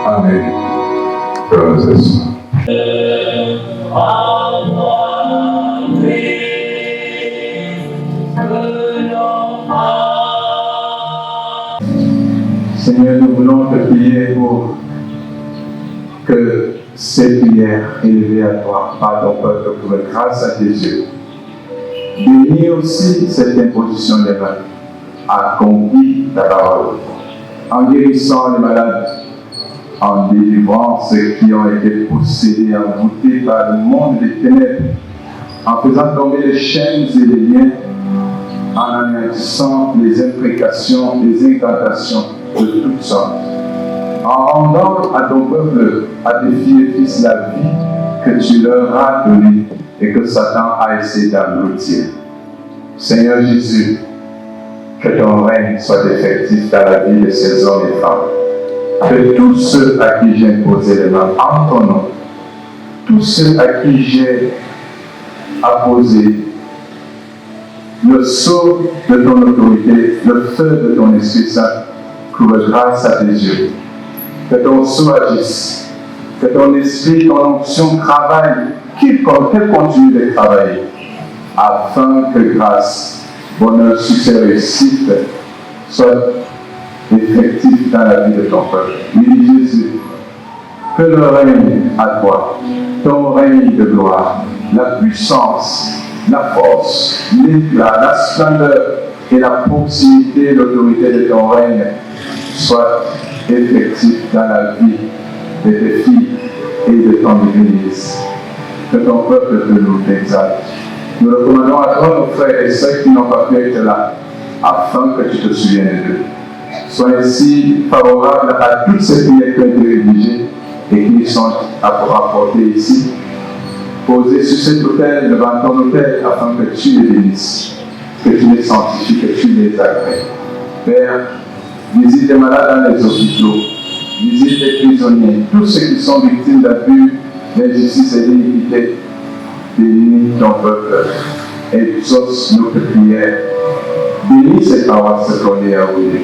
Amen. Brothers and sisters. Seigneur, nous voulons te prier pour que ces prières élevées à toi par ton peuple pour grâce à tes yeux. Bénis aussi cette imposition des mains, accomplis ta parole, en guérissant les malades, en délivrant ceux qui ont été possédés, envoûtés par le monde des ténèbres, en faisant tomber les chaînes et les liens, en anéantissant les imprécations, les incantations de toutes sortes, en rendant à ton peuple, à tes filles et fils, la vie que tu leur as donnée et que Satan a essayé d'engloutir. Seigneur Jésus, que ton règne soit effectif dans la vie de ces hommes et femmes. Que tous ceux à qui j'ai imposé les mains en ton nom, tous ceux à qui j'ai apposé le sceau de ton autorité, le feu de ton Esprit Saint, couvre grâce à tes yeux. Que ton sceau agisse, que ton esprit, ton onction travaille, qu'elle continue de travailler, afin que grâce, bonheur, succès, réussite soient effectifs dans la vie de ton peuple. Oui, Jésus, que le règne à toi, ton règne de gloire, la puissance, la force, l'éclat, la splendeur et la proximité, l'autorité de ton règne soient effectifs dans la vie de tes filles et de ton Église. Que ton peuple te loue, t'exalte. Nous recommandons à toi, nos frères et sœurs qui n'ont pas pu être là, afin que tu te souviennes d'eux. Sois ainsi favorable à toutes ces prières qui ont été rédigées et qui sont apportées ici, posées sur cet autel, devant ton autel, afin que tu les bénisses, que tu les sanctifies, que tu les agrées. Père, visite les malades dans les hôpitaux, visite les prisonniers, tous ceux qui sont victimes d'abus, d'injustice et d'iniquité. Bénis ton peuple, exauce nos prières. Bénis cette paroisse qu'on est à Oudé.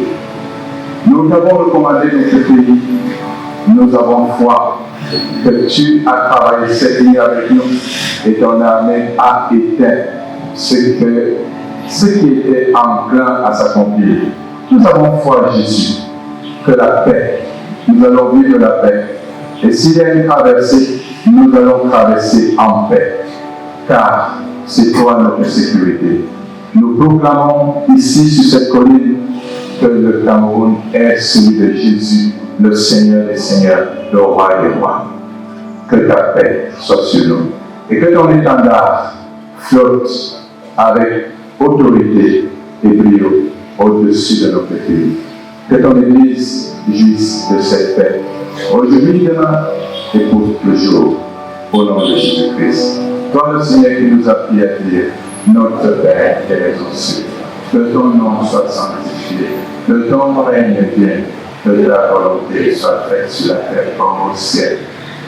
Nous t'avons recommandé notre pays. Nous avons foi que tu as travaillé cette nuit avec nous et ton armée a éteint ce qui était enclin à s'accomplir. Nous avons foi, Jésus, que la paix, nous allons vivre la paix. Et s'il y a une traversée, nous allons traverser en paix. Car c'est toi notre sécurité. Nous proclamons ici sur cette colline que le Cameroun est celui de Jésus, le Seigneur des Seigneurs, le Roi des Rois. Que ta paix soit sur nous et que ton étendard flotte avec autorité et brio au-dessus de notre pays. Que ton Église jouisse de cette paix, aujourd'hui, demain et pour toujours, au nom de Jésus-Christ. Toi, le Seigneur qui nous a appris à dire, notre Père qui es aux cieux, que ton nom soit sanctifié, que ton règne vienne, que ta volonté soit faite sur la terre comme au ciel.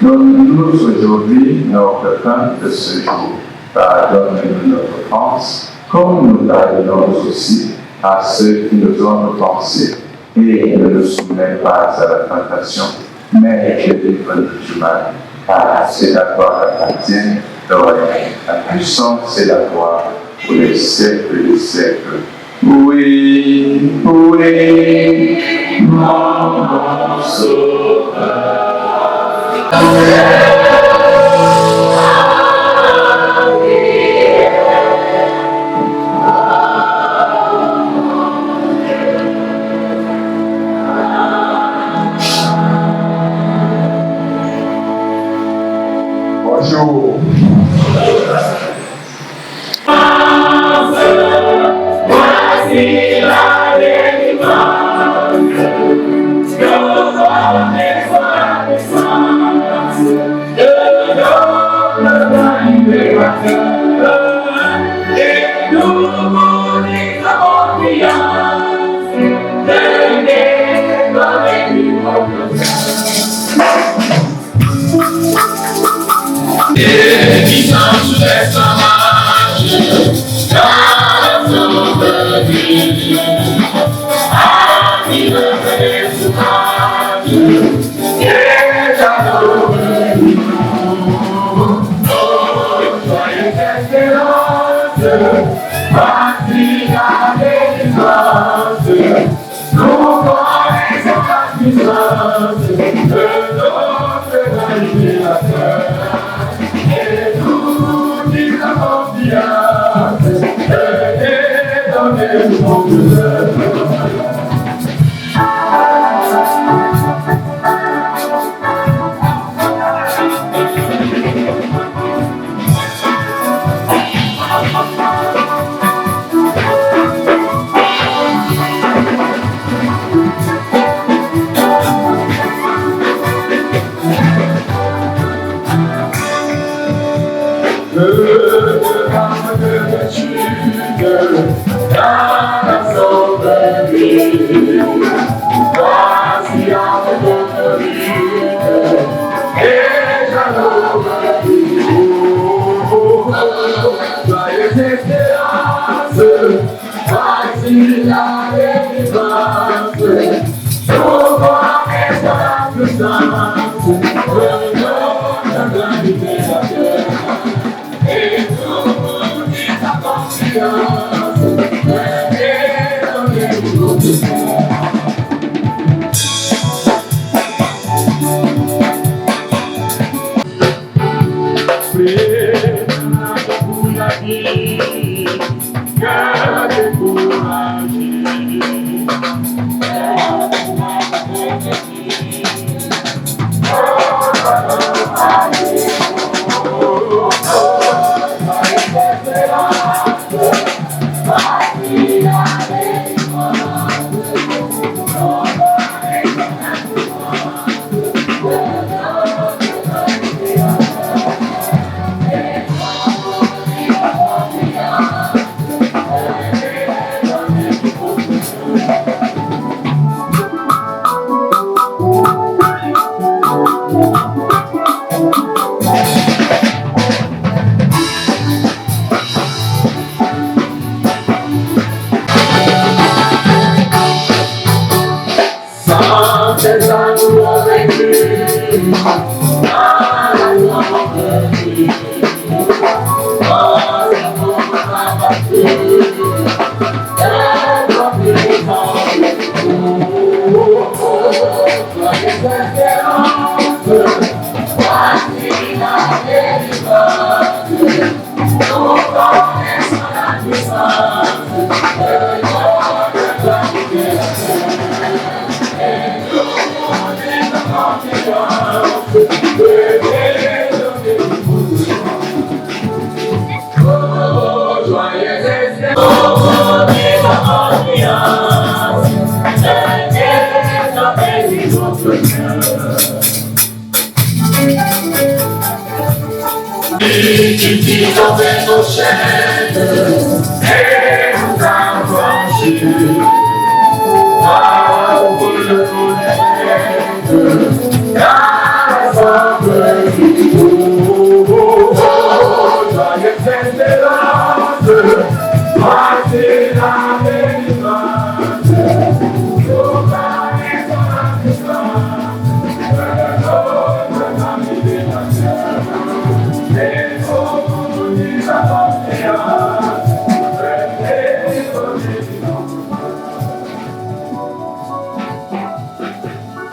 Donne-nous aujourd'hui notre pain de ce jour. Pardonne-nous notre offense, comme nous pardonnons aussi à ceux qui nous ont offensés. Et ne nous soumets pas à la tentation, mais délivre-nous du mal. Car c'est la gloire appartienne, le règne, la puissance et la gloire pour les siècles des siècles. Oui, oui, mon sauveur. Bonjour. Patria de Deus, no coração.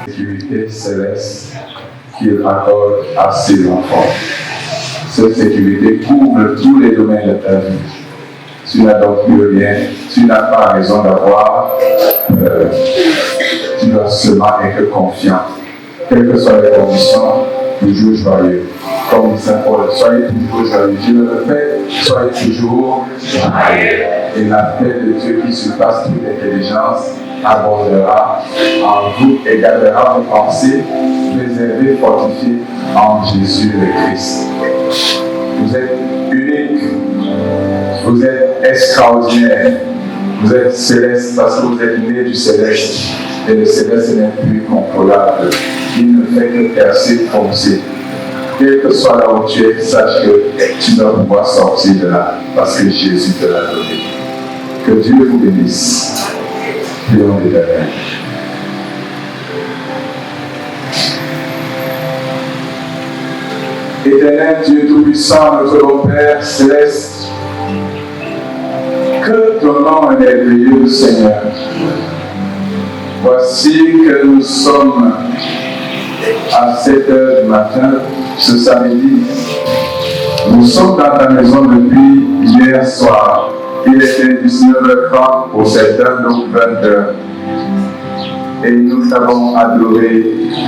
Sécurité céleste qu'il accorde à ses enfants. Cette sécurité couvre tous les domaines de ta vie. Tu n'as donc plus rien, tu n'as pas raison d'avoir peur. Tu dois seulement être confiant. Quelles que soient les conditions, toujours joyeux. Comme dit Saint Paul, soyez toujours joyeux. Je le répète, soyez toujours joyeux. Et la paix de Dieu qui surpasse toute intelligence abondera en vous et gardera vos pensées préservées, fortifiées en Jésus le Christ. Vous êtes unique, vous êtes extraordinaire, vous êtes céleste parce que vous êtes né du céleste. Et le céleste n'est plus contrôlable. Il ne fait que percer, foncer. Quel que soit là où tu es, sache que tu dois pouvoir sortir de là parce que Jésus te l'a donné. Que Dieu vous bénisse. Prions l'Éternel. Éternel Dieu Tout-Puissant, notre Père Céleste, que ton nom est merveilleux, Seigneur. Voici que nous sommes à 7 h du matin, ce samedi. Nous sommes dans ta maison depuis hier soir. Il était 19h30 pour certains, donc 20h. Et nous t'avons adoré,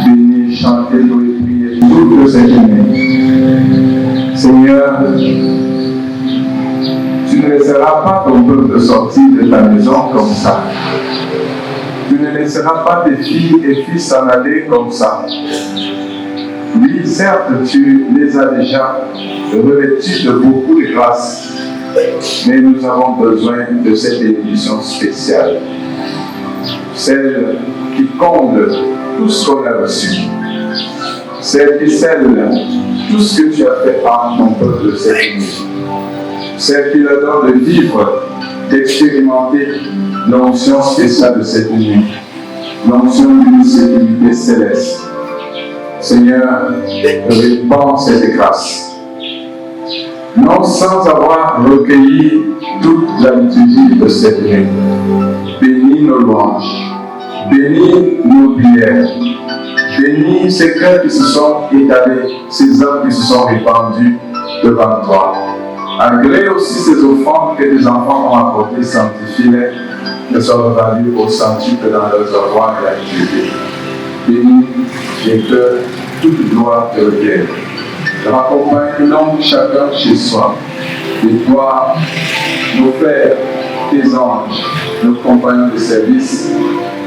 béni, chanté, loué, prié toute cette nuit. Seigneur, tu ne laisseras pas ton peuple sortir de ta maison comme ça. Tu ne laisseras pas tes filles et fils s'en aller comme ça. Oui, certes, tu les as déjà revêtus de beaucoup de grâce, mais nous avons besoin de cette bénédiction spéciale. Celle qui comble tout ce qu'on a reçu. Celle qui scelle tout ce que tu as fait par ton peuple cette nuit. Celle qui leur donne de vivre, d'expérimenter l'onction spéciale de cette nuit. L'onction d'une sécurité céleste. Seigneur, répands cette grâce. Non sans avoir recueilli toute la liturgie de cette nuit. Bénis nos louanges. Bénis nos prières. Bénis ces cœurs qui se sont étalés, ces âmes qui se sont répandus devant toi. Agrée aussi ces offrandes que les enfants ont apportées, sanctifie-les, ne soient revendues au centuple dans leurs avoirs et activités. Bénis les cœurs, toute gloire te revienne. Raccompagne-nous chacun chez soi. Et toi, nos frères, tes anges, nos compagnons de service,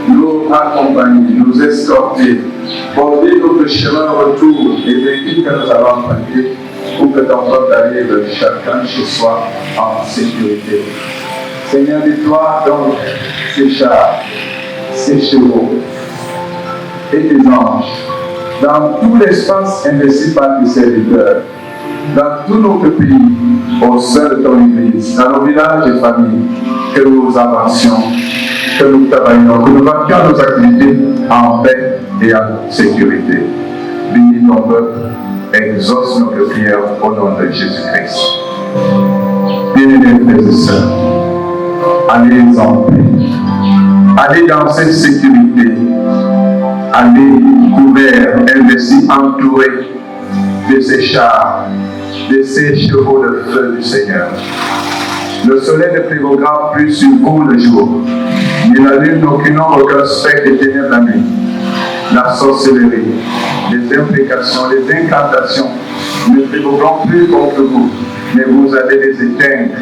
nous accompagner, nous escorter, border notre chemin retour et véhicule que nous allons emprunter pour que ton peuple arrive chacun chez soi en sécurité. Seigneur, dis-toi donc ces chars, ces chevaux et tes anges, dans tout l'espace investi par tes serviteurs, dans tout notre pays, au sein de ton Église, dans nos villages et familles, que nous avancions, que nous travaillons, que nous vainquions nos activités en paix et en sécurité. Bénis ton peuple, exauce notre prière au nom de Jésus-Christ. Bien-aimés frères et sœurs, allez en paix, allez dans cette sécurité, allez couverts, investis, entourés de ces chars, de ces chevaux de feu du Seigneur. Le soleil ne prévaudra plus sur vous le jour, ni la lune n'aucun aucun spectre des ténèbres la nuit. La sorcellerie, les imprécations, les incantations ne prévaudront plus contre vous, mais vous allez les éteindre,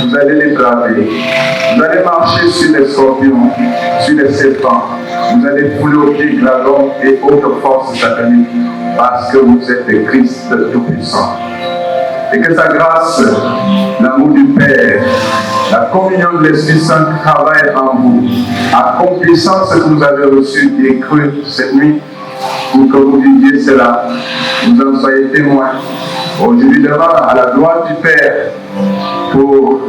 vous allez les braver, vous allez marcher sur les scorpions, sur les serpents, vous allez fouler au pied dragons et autres forces sataniques, parce que vous êtes le Christ Tout-Puissant. Et que sa grâce, l'amour du Père, la communion de l'Esprit Saint travaille en vous, accomplissant ce que vous avez reçu et cru cette nuit, pour que vous viviez cela, vous en soyez témoins. Aujourd'hui, demain, à la gloire du Père, pour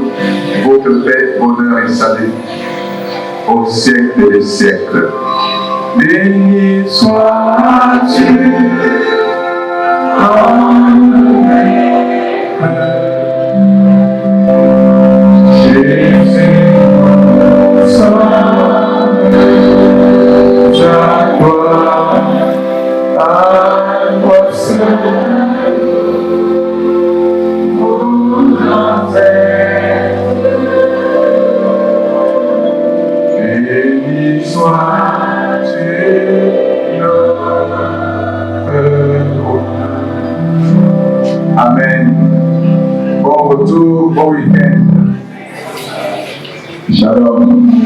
votre paix, honneur et salut, au siècle des siècles. Béni sois-tu, Jésus, béni sois-tu, Amen. Bon retour, bon week-end. Shalom.